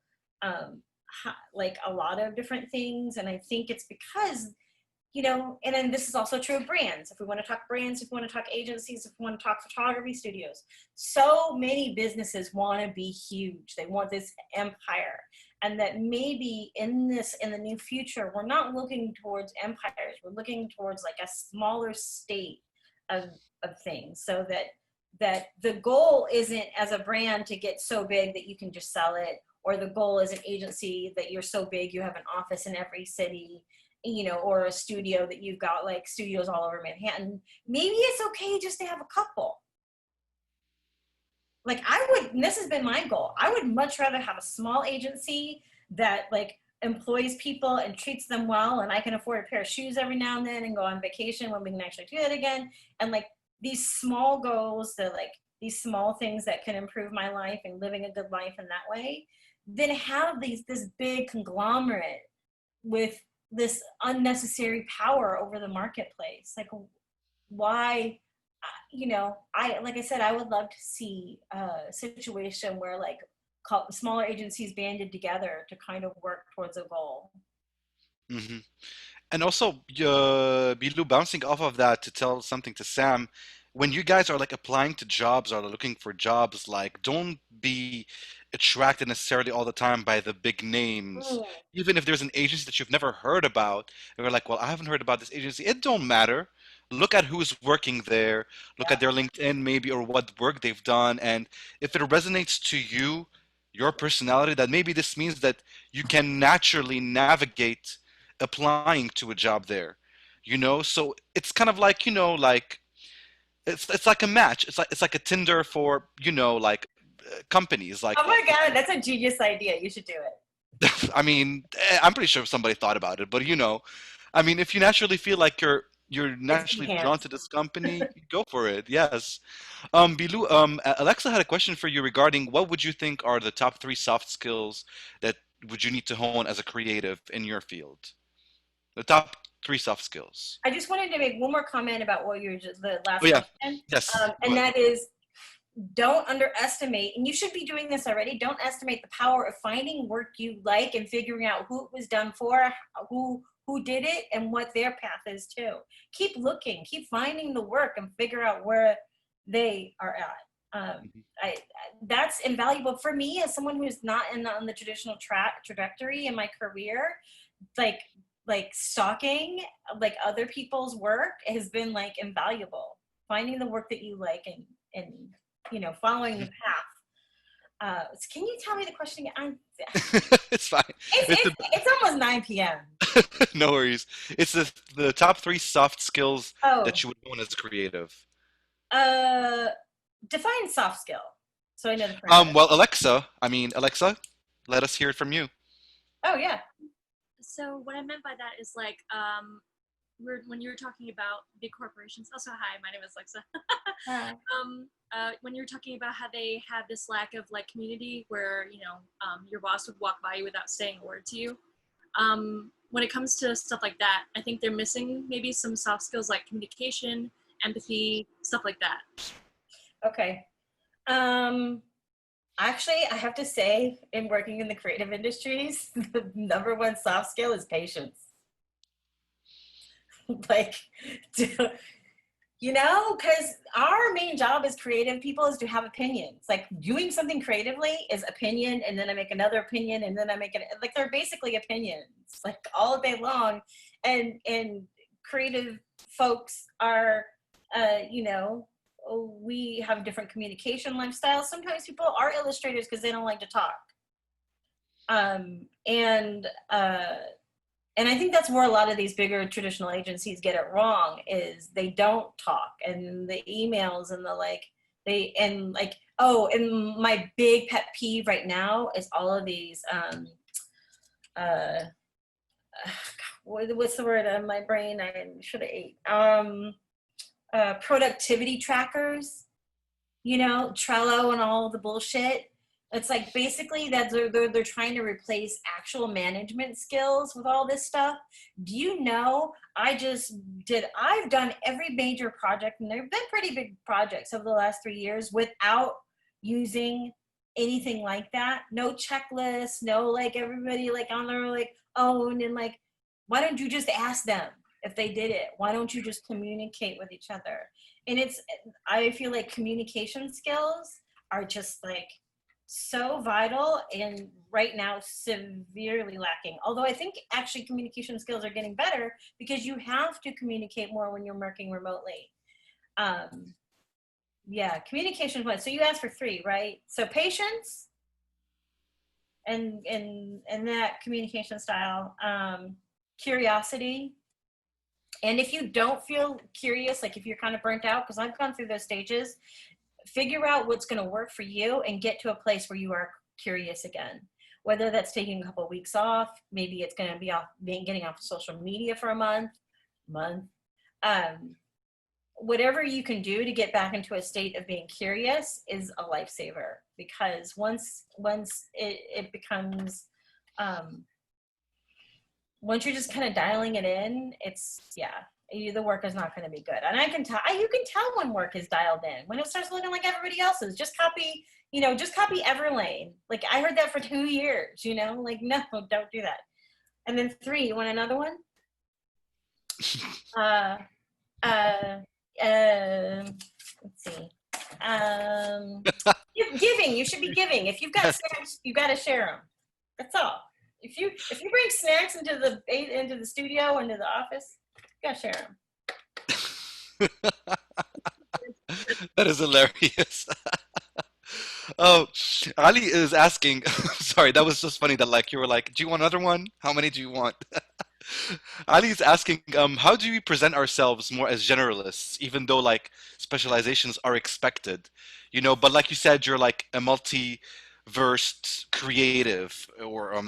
like a lot of different things. And I think it's because, and then this is also true of brands. If we want to talk brands, if we want to talk agencies, if we want to talk photography studios, so many businesses want to be huge. They want this empire. And that maybe in the new future, we're not looking towards empires. We're looking towards like a smaller state of things, so that the goal isn't as a brand to get so big that you can just sell it, or the goal as an agency that you're so big you have an office in every city, or a studio that you've got like studios all over Manhattan. Maybe it's okay just to have a couple. Like and this has been my goal, I would much rather have a small agency that like employs people and treats them well, and I can afford a pair of shoes every now and then and go on vacation when we can actually do that again. And like these small goals that like, these small things that can improve my life and living a good life in that way, than have this big conglomerate with this unnecessary power over the marketplace. Like, why? Like I said, I would love to see a situation where like smaller agencies banded together to kind of work towards a goal. Hmm. And also, Bilou, bouncing off of that to tell something to Sam, when you guys are like applying to jobs or looking for jobs, like don't be attracted necessarily all the time by the big names. Mm. Even if there's an agency that you've never heard about, and you're like, well, I haven't heard about this agency. It don't matter. Look at who's working there. Look Yeah. at their LinkedIn maybe or what work they've done. And if it resonates to you, your personality, that maybe this means that you can naturally navigate applying to a job there, so it's kind of like, like it's like a match. It's like a Tinder for, like companies like Oh my God, that's a genius idea. You should do it. I mean, I'm pretty sure somebody thought about it, but I mean, if you naturally feel like you're It's naturally drawn to enhanced. this company, go for it. Yes. Bilou, Alexa had a question for you regarding what would you think are the top three soft skills that would you need to hone as a creative in your field? The top three soft skills. I just wanted to make one more comment about what the Oh last yeah. question, Yes. Go and ahead. that is, don't underestimate, and you should be doing this already, don't estimate the power of finding work you like and figuring out who it was done for, who did it, and what their path is too. Keep looking, keep finding the work and figure out where they are at. That's invaluable for me as someone who's not on the traditional trajectory in my career. Like stalking like other people's work has been like invaluable. Finding the work that you like and following the path. Can you tell me the question again? It's fine. It's It's almost 9 p.m. no worries. It's the top three soft skills Oh, that you would want as a creative. uh, define soft skill so I know the parameters. Well, Alexa, let us hear it from you. Oh yeah. So what I meant by that is like when you were talking about big corporations. Also, hi, my name is Lexa. When you were talking about how they have this lack of like community, where your boss would walk by you without saying a word to you. When it comes to stuff like that, I think they're missing maybe some soft skills like communication, empathy, stuff like that. Okay. Actually, I have to say, in working in the creative industries, the number one soft skill is patience. Like, because our main job as creative people is to have opinions. Like, doing something creatively is opinion, and then I make another opinion, and then I make it, like, they're basically opinions, like, all day long. And creative folks are, we have different communication lifestyles. Sometimes people are illustrators because they don't like to talk. And I think that's where a lot of these bigger traditional agencies get it wrong, is they don't talk, and the emails and and my big pet peeve right now is all of these, what's the word on my brain? I should have ate. Productivity trackers, Trello and all the bullshit. It's like basically that they're trying to replace actual management skills with all this stuff. Do you know, I've done every major project, and there've been pretty big projects over the last 3 years without using anything like that. No checklist, no like everybody like on their like own, and like, why don't you just ask them if they did it? Why don't you just communicate with each other? And I feel like communication skills are just like so vital, and right now severely lacking. Although I think actually communication skills are getting better because you have to communicate more when you're working remotely. Yeah, communication plan. So you asked for 3, right? So patience and that communication style, curiosity. And if you don't feel curious, like if you're kind of burnt out, because I've gone through those stages, figure out what's going to work for you and get to a place where you are curious again. Whether that's taking a couple of weeks off, maybe it's going to be getting off social media for a month. whatever you can do to get back into a state of being curious is a lifesaver, because once it becomes once you're just kind of dialing it in, the work is not going to be good. And I can tell, you can tell when work is dialed in, when it starts looking like everybody else's. Just copy Everlane. Like, I heard that for 2 years, like, no, don't do that. And then 3, you want another one? Let's see. Giving. You should be giving. If you've got snacks, you got to share them. That's all. If you bring snacks into the studio, into the office, you got to share them. That is hilarious. Oh, Ali is asking. Sorry, that was just funny that like you were like, "Do you want another one? How many do you want?" Ali is asking, how do we present ourselves more as generalists, even though like specializations are expected, But like you said, you're like a multi-versed creative or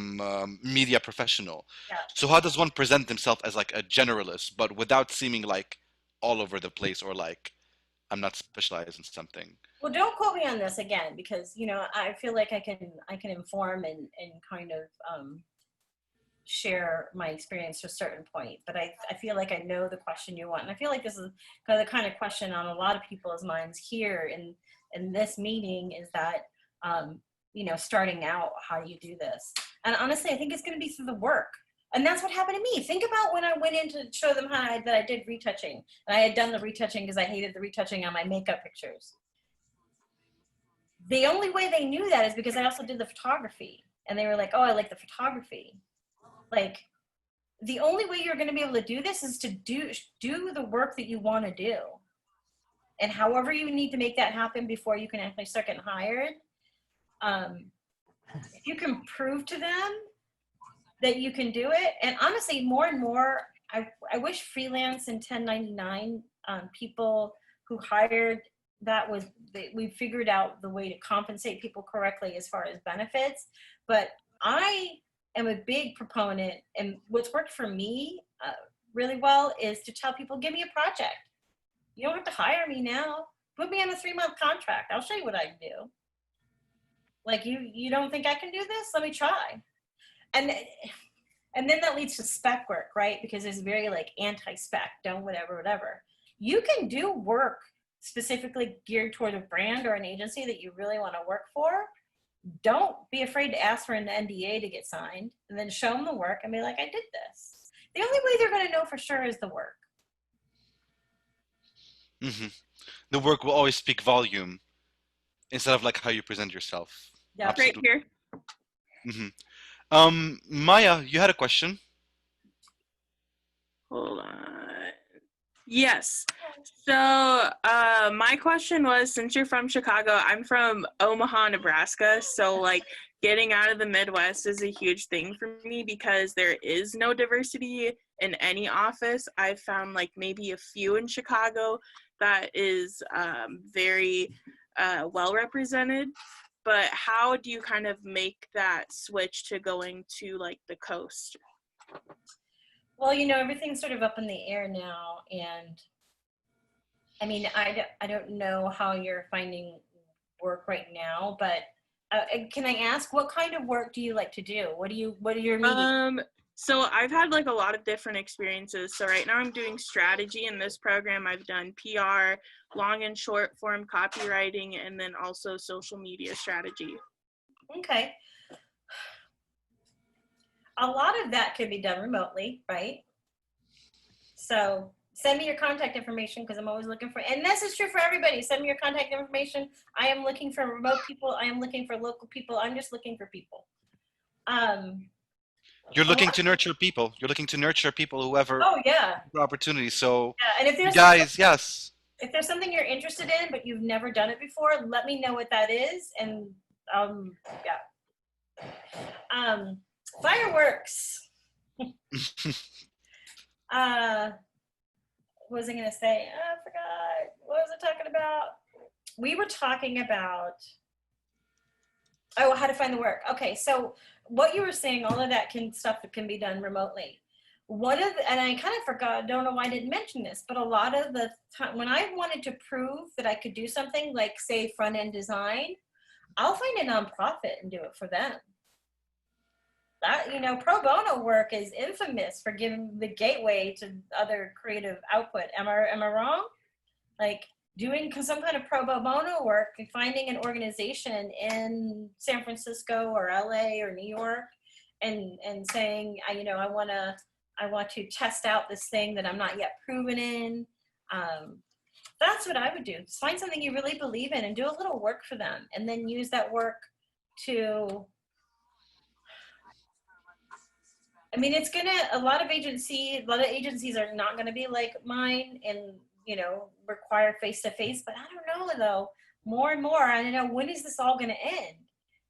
media professional. Yeah. So how does one present themselves as like a generalist, but without seeming like all over the place or like I'm not specialized in something? Well, don't quote me on this again, because I feel like I can inform and kind of share my experience to a certain point, but I feel like I know the question you want, and I feel like this is the kind of question on a lot of people's minds here in this meeting, is that starting out, how do you do this? And honestly, I think it's going to be through the work. And that's what happened to me. Think about when I went in to show them that I did retouching, and I had done the retouching because I hated the retouching on my makeup pictures. The only way they knew that is because I also did the photography, and they were like, "Oh, I like the photography." Like, the only way you're going to be able to do this is to do the work that you want to do. And however you need to make that happen before you can actually start getting hired, if you can prove to them that you can do it. And honestly, more and more, I wish freelance and 1099 people who hired, we figured out the way to compensate people correctly as far as benefits. But I am a big proponent, and what's worked for me really well is to tell people, give me a project. You don't have to hire me now. Put me on a 3-month contract. I'll show you what I can do. Like, you don't think I can do this? Let me try. And then that leads to spec work, right? Because it's very like anti-spec, don't whatever. You can do work specifically geared toward a brand or an agency that you really want to work for. Don't be afraid to ask for an NDA to get signed, and then show them the work and be like, I did this. The only way they're going to know for sure is the work. Mm-hmm. The work will always speak volume instead of like how you present yourself. Yeah, right here. Mm-hmm. Maya, you had a question? Hold on. Yes. So my question was, since you're from Chicago, I'm from Omaha, Nebraska. So like getting out of the Midwest is a huge thing for me because there is no diversity in any office. I've found like maybe a few in Chicago that is very well represented. But how do you kind of make that switch to going to like the coast? Well, everything's sort of up in the air now, and I mean, I don't know how you're finding work right now, but can I ask, what kind of work do you like to do? What are your meetings? So I've had like a lot of different experiences. So right now I'm doing strategy in this program. I've done PR, long and short form copywriting, and then also social media strategy. Okay. A lot of that can be done remotely, right? So send me your contact information, because I'm always looking for, and this is true for everybody. Send me your contact information. I am looking for remote people. I am looking for local people. I'm just looking for people. You're looking to nurture people. You're looking to nurture people, whoever. Oh yeah. Opportunities. So yeah, and if there's guys, yes. If there's something you're interested in but you've never done it before, let me know what that is, and fireworks. What was I gonna say? I forgot. What was I talking about? We were talking about how to find the work. Okay, so what you were saying, all of that stuff can be done remotely. and I kind of forgot, don't know why I didn't mention this, but a lot of the time when I wanted to prove that I could do something like, say, front end design, I'll find a nonprofit and do it for them. That, pro bono work is infamous for giving the gateway to other creative output. Am I wrong? Like, doing some kind of pro bono work, finding an organization in San Francisco or LA or New York, and saying, I want to test out this thing that I'm not yet proven in. That's what I would do. Just find something you really believe in and do a little work for them, and then use that work to. I mean, a lot of agencies are not gonna be like mine and, require face-to-face, but I don't know though, more and more, I don't know, when is this all gonna end?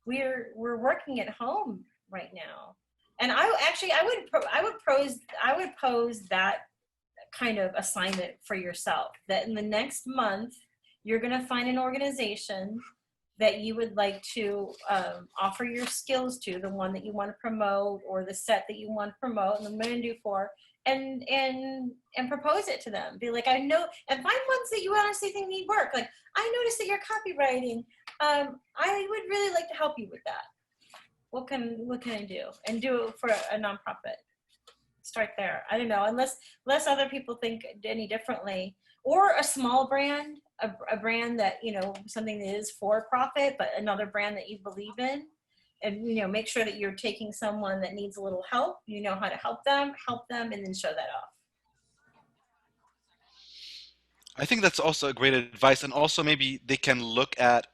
We're working at home right now. And I would pose that kind of assignment for yourself, that in the next month, you're gonna find an organization that you would like to offer your skills to, the one that you want to promote or the set that you want to promote and I'm going to do for, and propose it to them. Be like, I know, and find ones that you honestly think need work. Like, I noticed that you're copywriting. I would really like to help you with that. What can I do? And do it for a nonprofit. Start there. I don't know, unless other people think any differently, or a small brand. A brand that, something that is for profit, but another brand that you believe in, and, make sure that you're taking someone that needs a little help, how to help them, and then show that off. I think that's also a great advice, and also maybe they can look at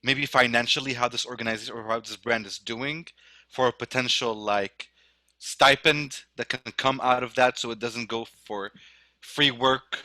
maybe financially how this organization or how this brand is doing for a potential like stipend that can come out of that, so it doesn't go for free work,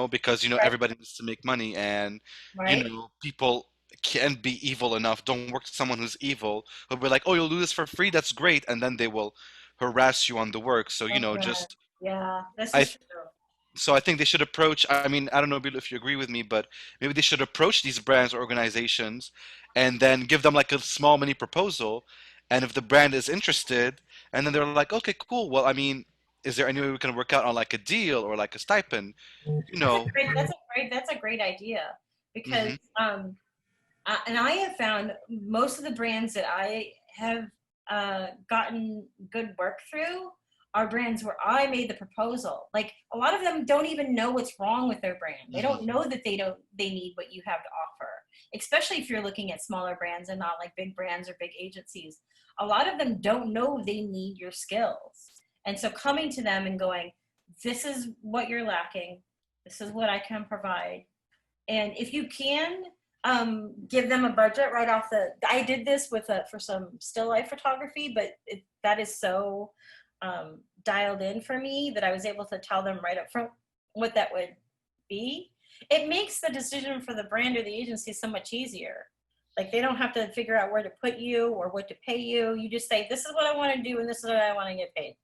because Right. everybody needs to make money, and Right. people can't be evil enough. Don't work with someone who's evil, who'll be like, oh, you'll do this for free, that's great, and then they will harass you on the work. So Oh, God. just Yeah, this I is true. so I think they should approach, I mean, I don't know if you agree with me, but maybe they should approach these brands or organizations and then give them like a small mini proposal. And if the brand is interested, and then they're like, okay, cool. Well, I mean, is there any way we can work out on like a deal or like a stipend? You know. That's a great idea, because Hmm. and I have found most of the brands that I have gotten good work through are brands where I made the proposal. Like, a lot of them don't even know what's wrong with their brand. They Hmm. don't know that they need what you have to offer. Especially if you're looking at smaller brands and not like big brands or big agencies. A lot of them don't know they need your skills. And so coming to them and going, this is what you're lacking. This is what I can provide. And if you can, give them a budget right off I did this for some still life photography, but that is so dialed in for me that I was able to tell them right up front what that would be. It makes the decision for the brand or the agency so much easier. Like, they don't have to figure out where to put you or what to pay you. You just say, this is what I want to do and this is what I want to get paid.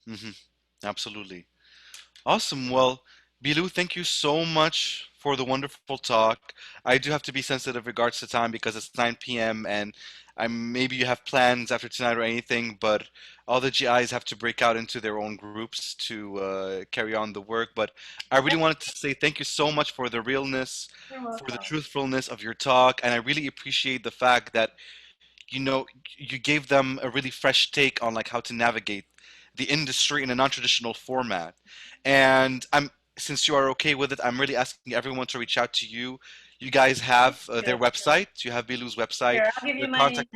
Hmm. Absolutely. Awesome. Well, Bilou, thank you so much for the wonderful talk. I do have to be sensitive regards to time because it's 9 p.m. and maybe you have plans after tonight or anything, but all the GIs have to break out into their own groups to carry on the work. But I really Yep, wanted to say thank you so much for the realness, you're for the welcome. truthfulness of your talk, and I really appreciate the fact that you know you gave them a really fresh take on like how to navigate the industry in a non-traditional format. And I'm since you are okay with it, I'm really asking everyone to reach out to you. You guys have their Good. website. You have Bilu's website, Here, I'll give their you my. contact.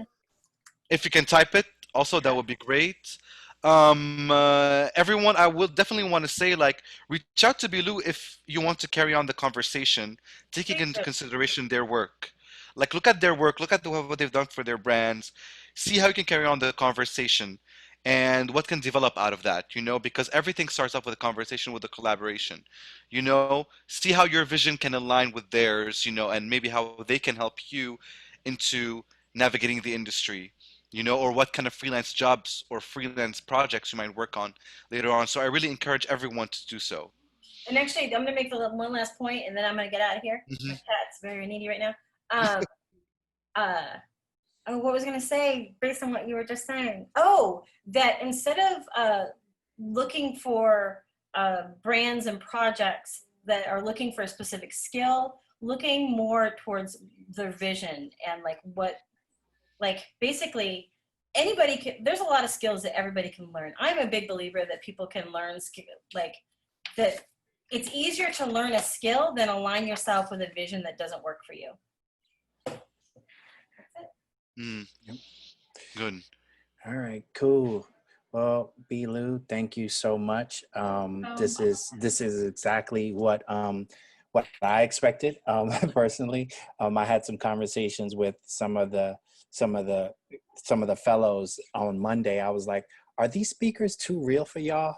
If you can type it, also that would be great. Everyone, I will definitely want to say like reach out to Bilou if you want to carry on the conversation, taking Please into do. consideration their work. Like look at their work, look at what they've done for their brands, see how you can carry on the conversation, and what can develop out of that. Because everything starts off with a conversation, with a collaboration. See how your vision can align with theirs. And maybe how they can help you into navigating the industry, or what kind of freelance jobs or freelance projects you might work on later on. So I really encourage everyone to do so. And actually, I'm gonna make one last point, and then I'm gonna get out of here. My Hmm. cat's very needy right now. Um, uh, Oh, what was I going to say based on what you were just saying? Oh, that instead of looking for brands and projects that are looking for a specific skill, looking more towards their vision and like what, like basically anybody can, there's a lot of skills that everybody can learn. I'm a big believer that people can learn like that it's easier to learn a skill than align yourself with a vision that doesn't work for you. Mm, good. All right, cool. Well, Blioux, thank you so much. This is exactly what I expected personally. I had some conversations with some of the fellows on Monday. I was like, are these speakers too real for y'all?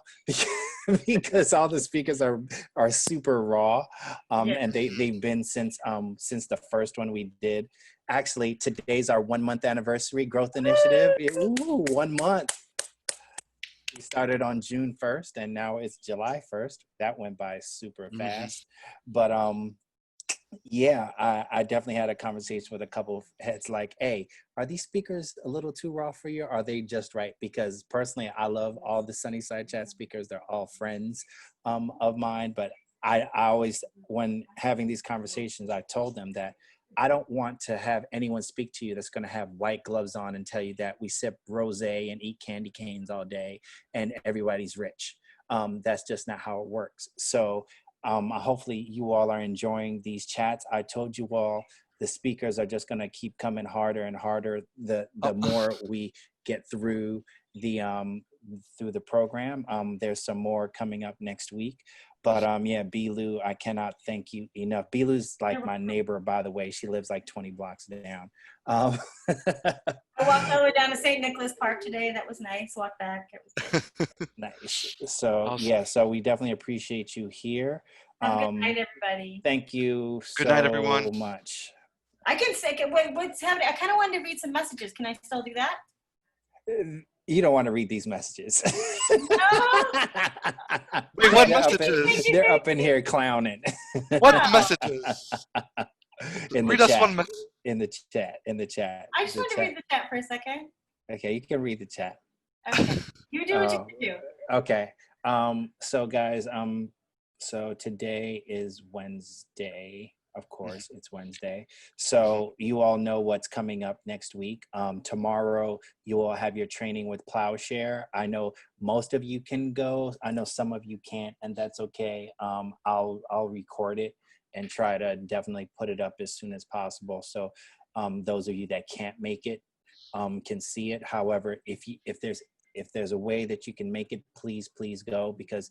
Because all the speakers are super raw, and they've been since the first one we did. Actually, today's our 1 month anniversary growth initiative. Ooh, 1 month. We started on June 1st and now it's July 1st. That went by super fast. But yeah, I definitely had a conversation with a couple of heads like, hey, are these speakers a little too raw for you? Or are they just right? Because personally, I love all the Sunnyside Chat speakers. They're all friends of mine. But I always, when having these conversations, I told them that I don't want to have anyone speak to you that's going to have white gloves on and tell you that we sip rosé and eat candy canes all day and everybody's rich. That's just not how it works. So hopefully you all are enjoying these chats. I told you all the speakers are just going to keep coming harder and harder the more we get through the program. There's some more coming up next week. But yeah, Blioux, I cannot thank you enough. Blue's like my neighbor, by the way. She lives like 20 blocks down. I walked all the way down to St. Nicholas Park today. That was nice. Walk back. It was good. Nice. So Awesome. yeah, so we definitely appreciate you here. Good night, everybody. Thank you Good night, everyone. so much. I can say, wait, what's happening? I kind of wanted to read some messages. Can I still do that? You don't want to read these messages. No. Wait, what messages? They're up in here clowning. What messages? Read us one message. In the chat. I just want to read the chat for a second. Okay, you can read the chat. Okay. You do what you can do. Okay. So guys, so today is Wednesday. Of course, it's Wednesday. So you all know what's coming up next week. Tomorrow, you all have your training with Plowshare. I know most of you can go. I know some of you can't, and that's okay. I'll record it and try to definitely put it up as soon as possible. So those of you that can't make it can see it. However, if there's a way that you can make it, please go, because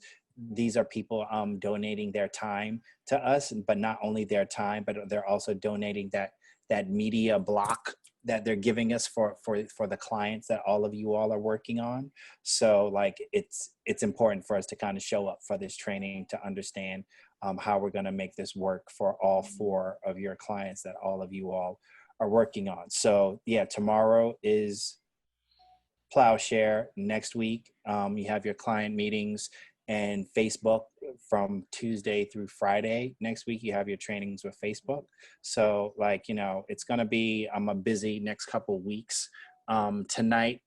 these are people donating their time to us, but not only their time, but they're also donating that media block that they're giving us for the clients that all of you all are working on. So like it's important for us to kind of show up for this training to understand how we're going to make this work for all 4 of your clients that all of you all are working on. So yeah, tomorrow is Plowshare. Next week, you have your client meetings and Facebook from Tuesday through Friday. Next week, you have your trainings with Facebook. So like, you know, it's going to be, I'm a busy next couple weeks. Tonight,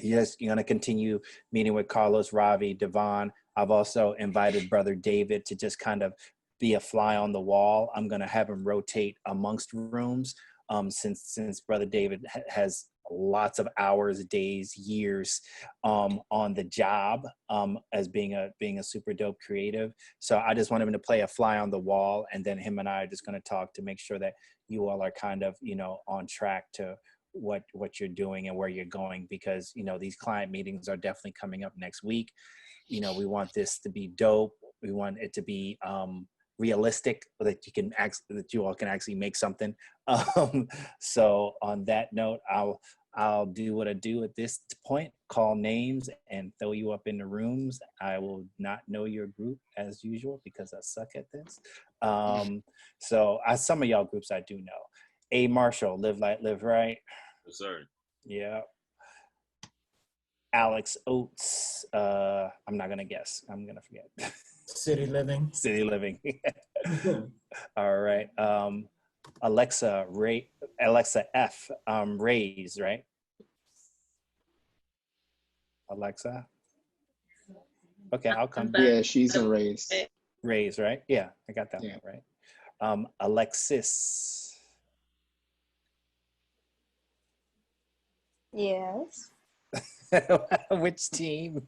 yes, you're going to continue meeting with Carlos, Ravi, Devon. I've also invited Brother David to just kind of be a fly on the wall. I'm going to have him rotate amongst rooms since Brother David has lots of hours, days, years on the job as being a super dope creative. So I just want him to play a fly on the wall, and then him and I are just going to talk to make sure that you all are kind of, you know, on track to what you're doing and where you're going, because, you know, these client meetings are definitely coming up next week. You know, we want this to be dope. We want it to be realistic, that you all can actually make something. So on that note, I'll do what I do at this point, call names and throw you up in the rooms. I will not know your group as usual because I suck at this. So some of y'all groups I do know. A. Marshall, Live Light, Live Right. Yes, sir. Yeah. Alex Oates, I'm not gonna guess. I'm gonna forget. City Living. City Living. All right. Alexa Alexa F, raise, right? Alexa. Okay, I'll come. Yeah, she's a raise. Raise, right? Yeah, I got that one right. Alexis. Yes. Which team?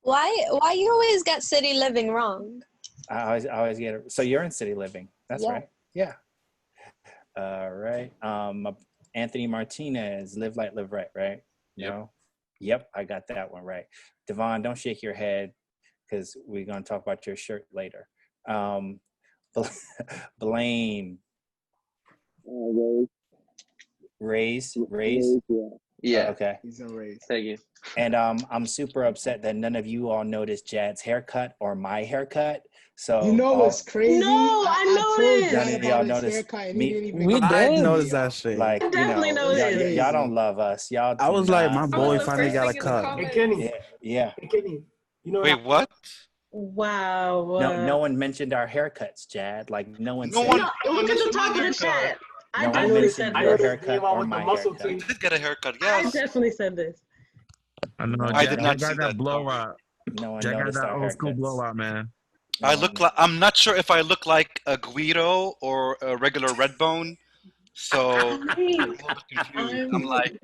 Why you always got city living wrong? I always get it. So you're in city living. That's Yeah. right. Yeah. All right. Anthony Martinez, live light, live right, right? Yep. No? Yep, I got that one right. Devon, don't shake your head because we're going to talk about your shirt later. Blaine. Raise. Yeah. Okay. He's a raise. Thank you. And I'm super upset that none of you all noticed Jad's haircut or my haircut. So You know what's crazy? No, I told noticed. Jad None of about y'all his noticed haircut and me. he didn't even We get back did to noticed me, that shit. Like, I definitely noticed. y'all don't love us. Y'all I do was like, not my love boy us. finally got a thing in the cut. comments. Hey, Kenny. Yeah. Hey, Kenny. You know Wait, what? Wow. No one mentioned our haircuts, Jad. Like no one No said. one. Look at the top of the chat. No I one definitely mentioned said your this. haircut or my haircut. I did get a haircut. I Yes. definitely said this. I know. I Jack, did not Jack see got that that. blowout. No one Jack got noticed that our old school haircuts. blowout, man. I look like. I'm not sure if I look like a Guido or a regular Redbone. So I'm a little bit confused. I'm like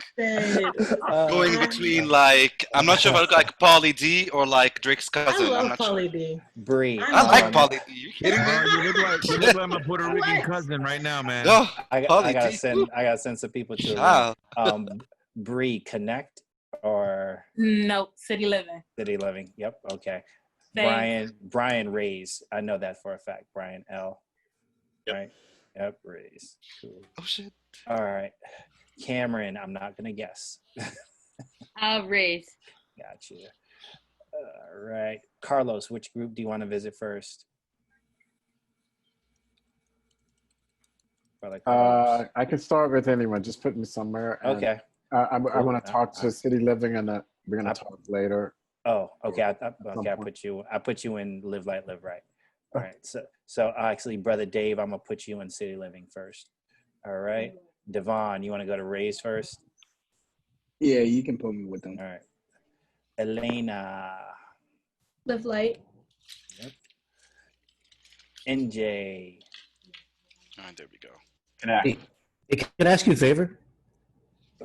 going between like I'm not sure if I look like Pauly D or like Drake's cousin. I love I'm not sure. Pauly D. Bree. I like Pauly D. You kidding me? You look like my Puerto Rican cousin right now, man. No, I Pauly gotta D. send some people to a Child. room. Bree, connect or No, city living. city living. Yep. Okay. Thanks. Brian Rays. I know that for a fact. Brian L. Yep. Right. Yep. Rays. Cool. Oh shit. All right. Cameron. I'm not gonna guess. Raise. Gotcha. All right. Carlos, which group do you want to visit first? Brother Carlos. I can start with anyone. Just put me somewhere. And, Okay. I Cool. want to talk to City Living, and we're gonna talk later. Oh, okay. I some put you in Live Light, Live Right. All right. So actually, Brother Dave, I'm gonna put you in City Living first. All right. Devon, you want to go to Rays first? Yeah, you can put me with them. All right. Elena. Live light. Yep. NJ. All right, there we go. Hey, can I ask you a favor?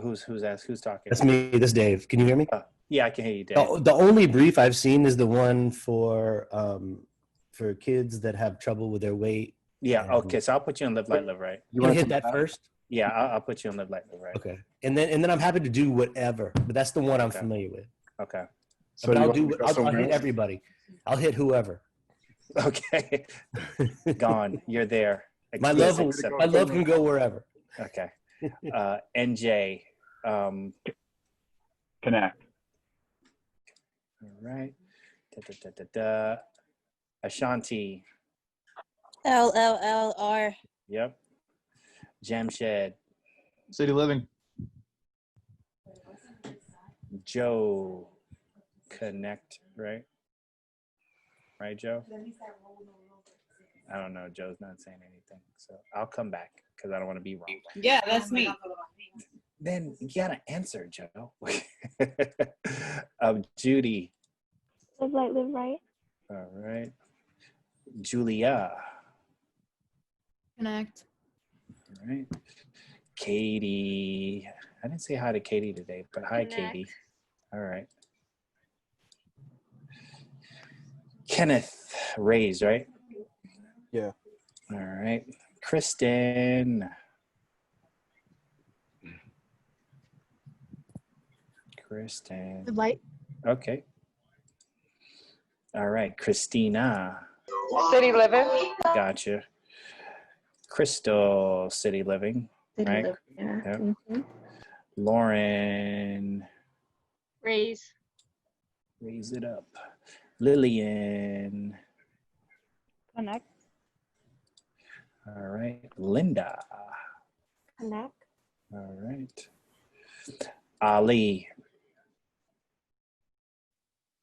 Who's talking? That's me. This is Dave. Can you hear me? Yeah, I can hear you, Dave. The only brief I've seen is the one for kids that have trouble with their weight. Yeah. Okay. So I'll put you in Live Light, Live Right. You want to hit that first? Yeah, I'll put you in Live Light, Live Right. Okay. And then I'm happy to do whatever, but that's the one I'm familiar with. Okay. So but I'll hit everybody. I'll hit whoever. Okay. Gone. You're there. My love can go wherever. Okay. NJ. Connect. All right. Ashanti. LLLR. Yep. Jamshed. City Living. Joe. Connect, right? Right, Joe? I don't know. Joe's not saying anything. So I'll come back because I don't want to be wrong. Yeah, that's me. Then you gotta answer, Joe. Judy. Live light, live right. All right. Julia. Connect. All right. Katie. I didn't say hi to Katie today, but hi, Katie. All right. Kenneth Rays, right? Yeah. All right. Kristen. Kristen. Live light. Okay. All right. Christina. City living. Gotcha. Crystal, City Living. City Right? living, yeah. Yep. Mm-hmm. Lauren. Raise. Raise it up. Lillian. Connect. All right. Linda. Connect. All right. Ali.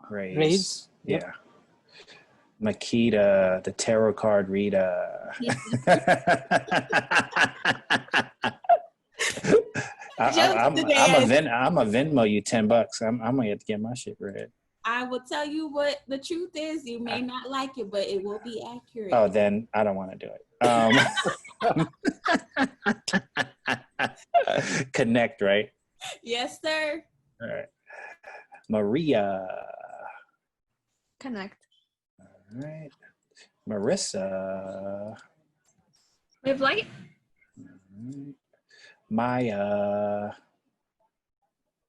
Raise. Yep. Yeah. Makita, the tarot card reader. I'm a Venmo you $10. I'm gonna have to get my shit read. I will tell you what the truth is. You may not like it, but it will be accurate. Oh, then I don't want to do it. Connect, right? Yes, sir. All right. Maria. Connect. All right. Marissa. Live light. All right. Maya.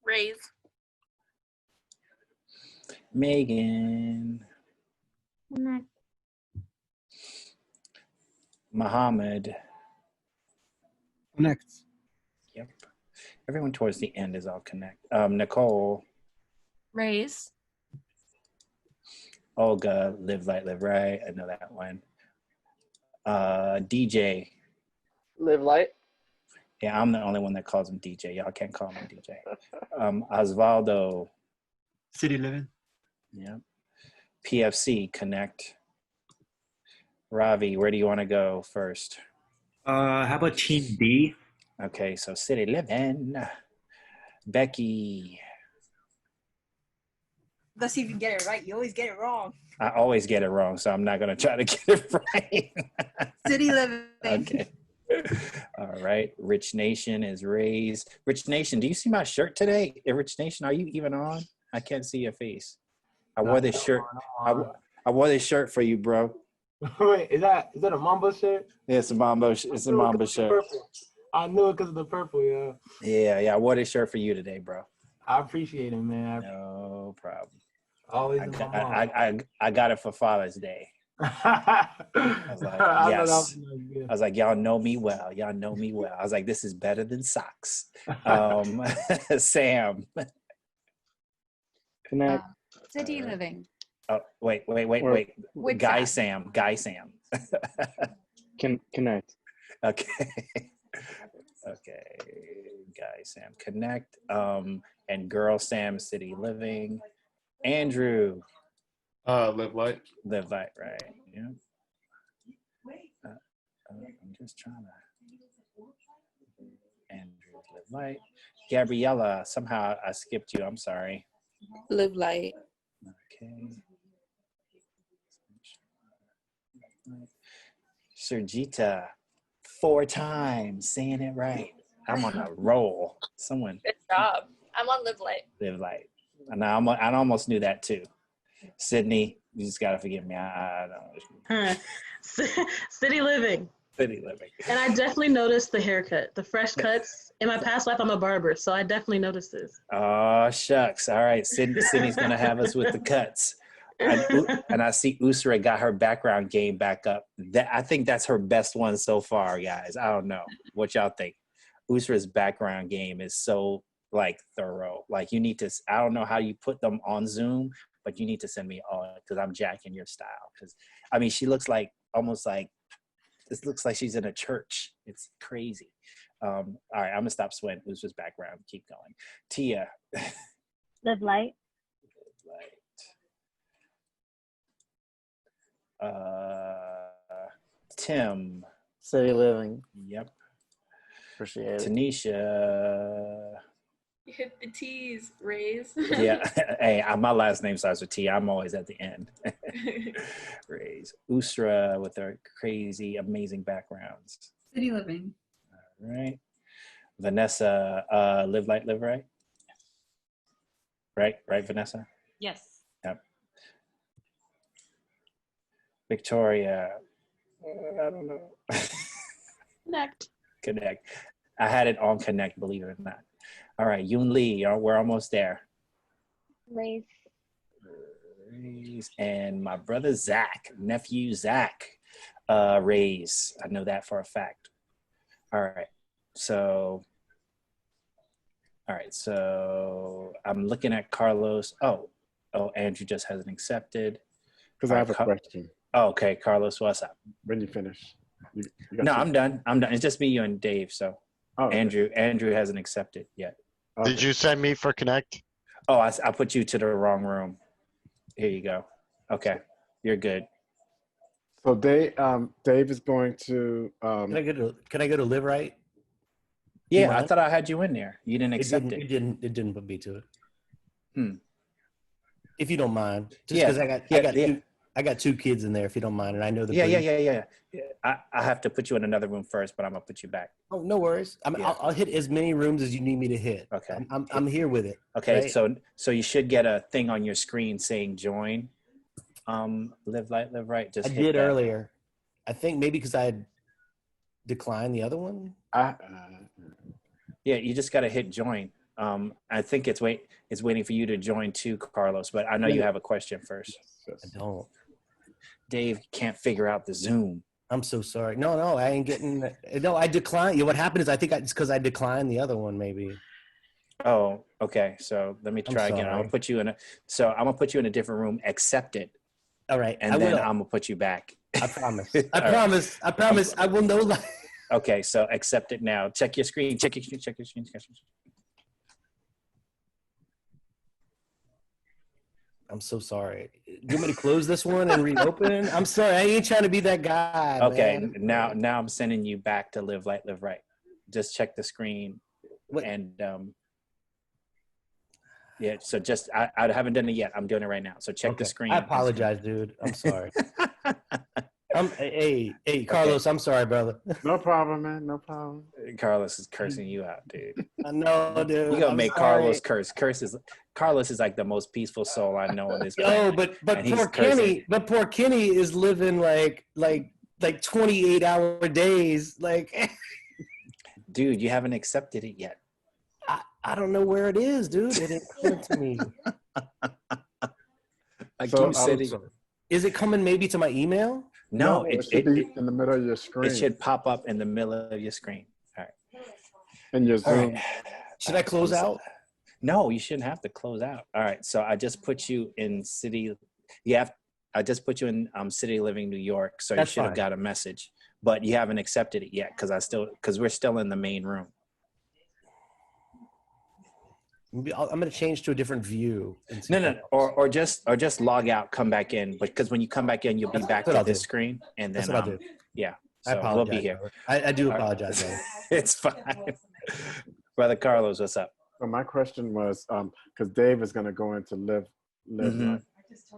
Raise. Megan. Connect. Muhammad. Connect. Yep. Everyone towards the end is all connect. Nicole. Raise. Olga. Live light, live right. I know that one. DJ. Live light. Yeah, I'm the only one that calls him DJ. Y'all can't call me DJ. Osvaldo. City living. Yeah. PFC, connect. Ravi, where do you want to go first? How about team B? Okay, so city living. Becky. Let's see if you can get it right. You always get it wrong. I always get it wrong, so I'm not going to try to get it right. City living. Okay. All right. Rich Nation is raised. Rich Nation, do you see my shirt today? Rich Nation, are you even on? I can't see your face. I wore this shirt. I wore this shirt for you, bro. Wait, is that a Mamba shirt? Yeah, it's a Mamba. It's a Mamba shirt. Purple. I knew it because of the purple. Yeah. Yeah. I wore this shirt for you today, bro. I appreciate it, man. No problem. Always. I got it for Father's Day. I was like, yes. I was like, y'all know me well. Y'all know me well. I was like, this is better than socks. Sam. Connect. City living. Oh, wait. With Guy Sam. Sam. Connect. Okay. Okay. Guy Sam, connect. And girl Sam, city living. Andrew. Live light. Live light, right? Yeah. I'm just trying to. Andrew, live light. Gabriella, somehow I skipped you. I'm sorry. Live light. Okay. Sergita, 4 times saying it right. I'm on a roll. Someone. Good job. I'm on live light. Live light. And I almost knew that too. Sydney, you just gotta forgive me. I don't know. City living. City living. And I definitely noticed the haircut, the fresh cuts. In my past life, I'm a barber, so I definitely noticed this. Oh, shucks. All right. Sydney's going to have us with the cuts. And I see Usra got her background game back up. I think that's her best one so far, guys. I don't know what y'all think. Usra's background game is so, thorough. You need to, I don't know how you put them on Zoom, but you need to send me all because I'm jacking your style. Because, she looks this looks like she's in a church. It's crazy. All right, I'm gonna stop sweating. Usra's background. Keep going. Tia. Live light. Tim. City living. Yep. Appreciate it. Tanisha. You hit the T's, Raise. Yeah. Hey, my last name starts with T. I'm always at the end. Raise. Usra with her crazy, amazing backgrounds. City living. All right. Vanessa, live light, live right. Right, Vanessa? Yes. Yep. Victoria, I don't know. Connect. I had it on connect, believe it or not. All right, Yoon Lee, we're almost there. Raise. And my brother nephew Zach, raise. I know that for a fact. All right, so I'm looking at Carlos. Oh, Andrew just hasn't accepted. Because I have a question. Oh, okay, Carlos, what's up? When you finish. No, I'm done. It's just me, you, and Dave. So Andrew hasn't accepted yet. Did you send me for Connect? Oh, I put you to the wrong room. Here you go. Okay, you're good. So Dave is going to. Can I go to Live Right? Yeah, I mind? thought I had you in there. You didn't It accept didn't. it. It didn't put me to it. Hmm. If you don't mind, just Yeah, because I got two kids in there. If you don't mind, and I know the breed. Yeah. I have to put you in another room first, but I'm gonna put you back. Oh, no worries. I'll hit as many rooms as you need me to hit. Okay. I'm here with it. Okay, right? so you should get a thing on your screen saying join. Live light, live right. Just I hit did that. earlier. I think maybe because I had declined the other one. Yeah, you just gotta hit join. I think it's waiting for you to join too, Carlos. But I know you have a question first. I don't. Dave can't figure out the Zoom. I'm so sorry. No, I ain't getting. No, I declined. What happened is I think it's because I declined the other one, maybe. Oh, okay. So let me try again. I'm gonna put you in a different room. Accept it. All right, and then I'm gonna put you back. I promise. I promise. I will know. Okay, so accept it now. Check your screen. Check your screen. I'm so sorry. Do you want me to close this one and reopen? I'm sorry. I ain't trying to be that guy. Okay, man. now I'm sending you back to live light, live right. Just check the screen. And yeah, so just I haven't done it yet. I'm doing it right now. So check the screen. I apologize, dude. I'm sorry. Hey, Carlos, I'm sorry, brother. No problem, man. No problem. Carlos is cursing you out, dude. I know, dude. You gonna make Carlos curse. Carlos is like the most peaceful soul I know on this planet. But poor Kenny is living like 28-hour days. Like, dude, you haven't accepted it yet. I don't know where it is, dude. It ain't coming to me. Is it coming maybe to my email? No, it should be in the middle of your screen. It should pop up in the middle of your screen. All right. And your Zoom. Right. Should I close out? No, you shouldn't have to close out. All right. So I just put you in City. I just put you in City Living New York. So you should have got a message, but you haven't accepted it yet because we're still in the main room. I'm going to change to a different view. No. Or just log out, come back in. Because when you come back in, you'll be back to this screen. And then, that's what I'll do. Yeah. So I apologize, we'll be here. I do apologize. It's fine. Brother Carlos, what's up? So my question was, because Dave is going to go into live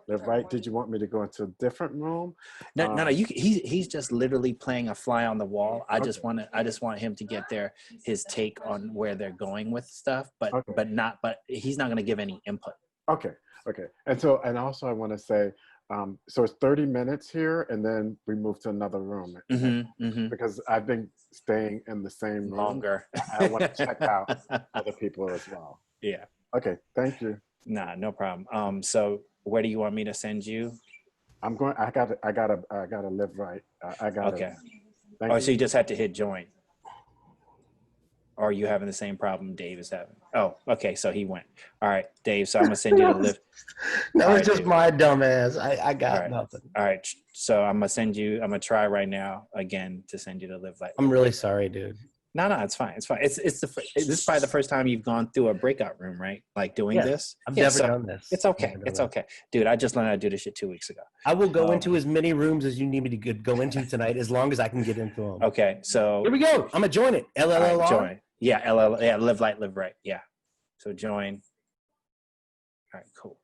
right. Did you want me to go into a different room? No. He's just literally playing a fly on the wall. I just want him to get his take on where they're going with stuff, but he's not going to give any input. Okay. And also I want to say, so it's 30 minutes here, and then we move to another room because I've been staying in the same room longer. I want to check out other people as well. Yeah. Okay. Thank you. Nah, no problem. So where do you want me to send you? I gotta live right. Okay. So you just had to hit join. Or are you having the same problem Dave is having? Oh, okay. So he went. All right, Dave. So I'm gonna send you to live. That was just my dumb ass. I got nothing. All right. So I'm gonna try right now again to send you to live light. I'm really sorry, dude. No, it's fine. It's fine. This is probably the first time you've gone through a breakout room, right? Like doing this. I've never done this. It's okay. It's okay, dude. I just learned how to do this shit 2 weeks ago. I will go into as many rooms as you need me to go into tonight, as long as I can get into them. Okay, so here we go. I'm gonna join it. LLR. Right, join. Yeah, LL. Yeah, live light, live right. Yeah. So join. All right, cool.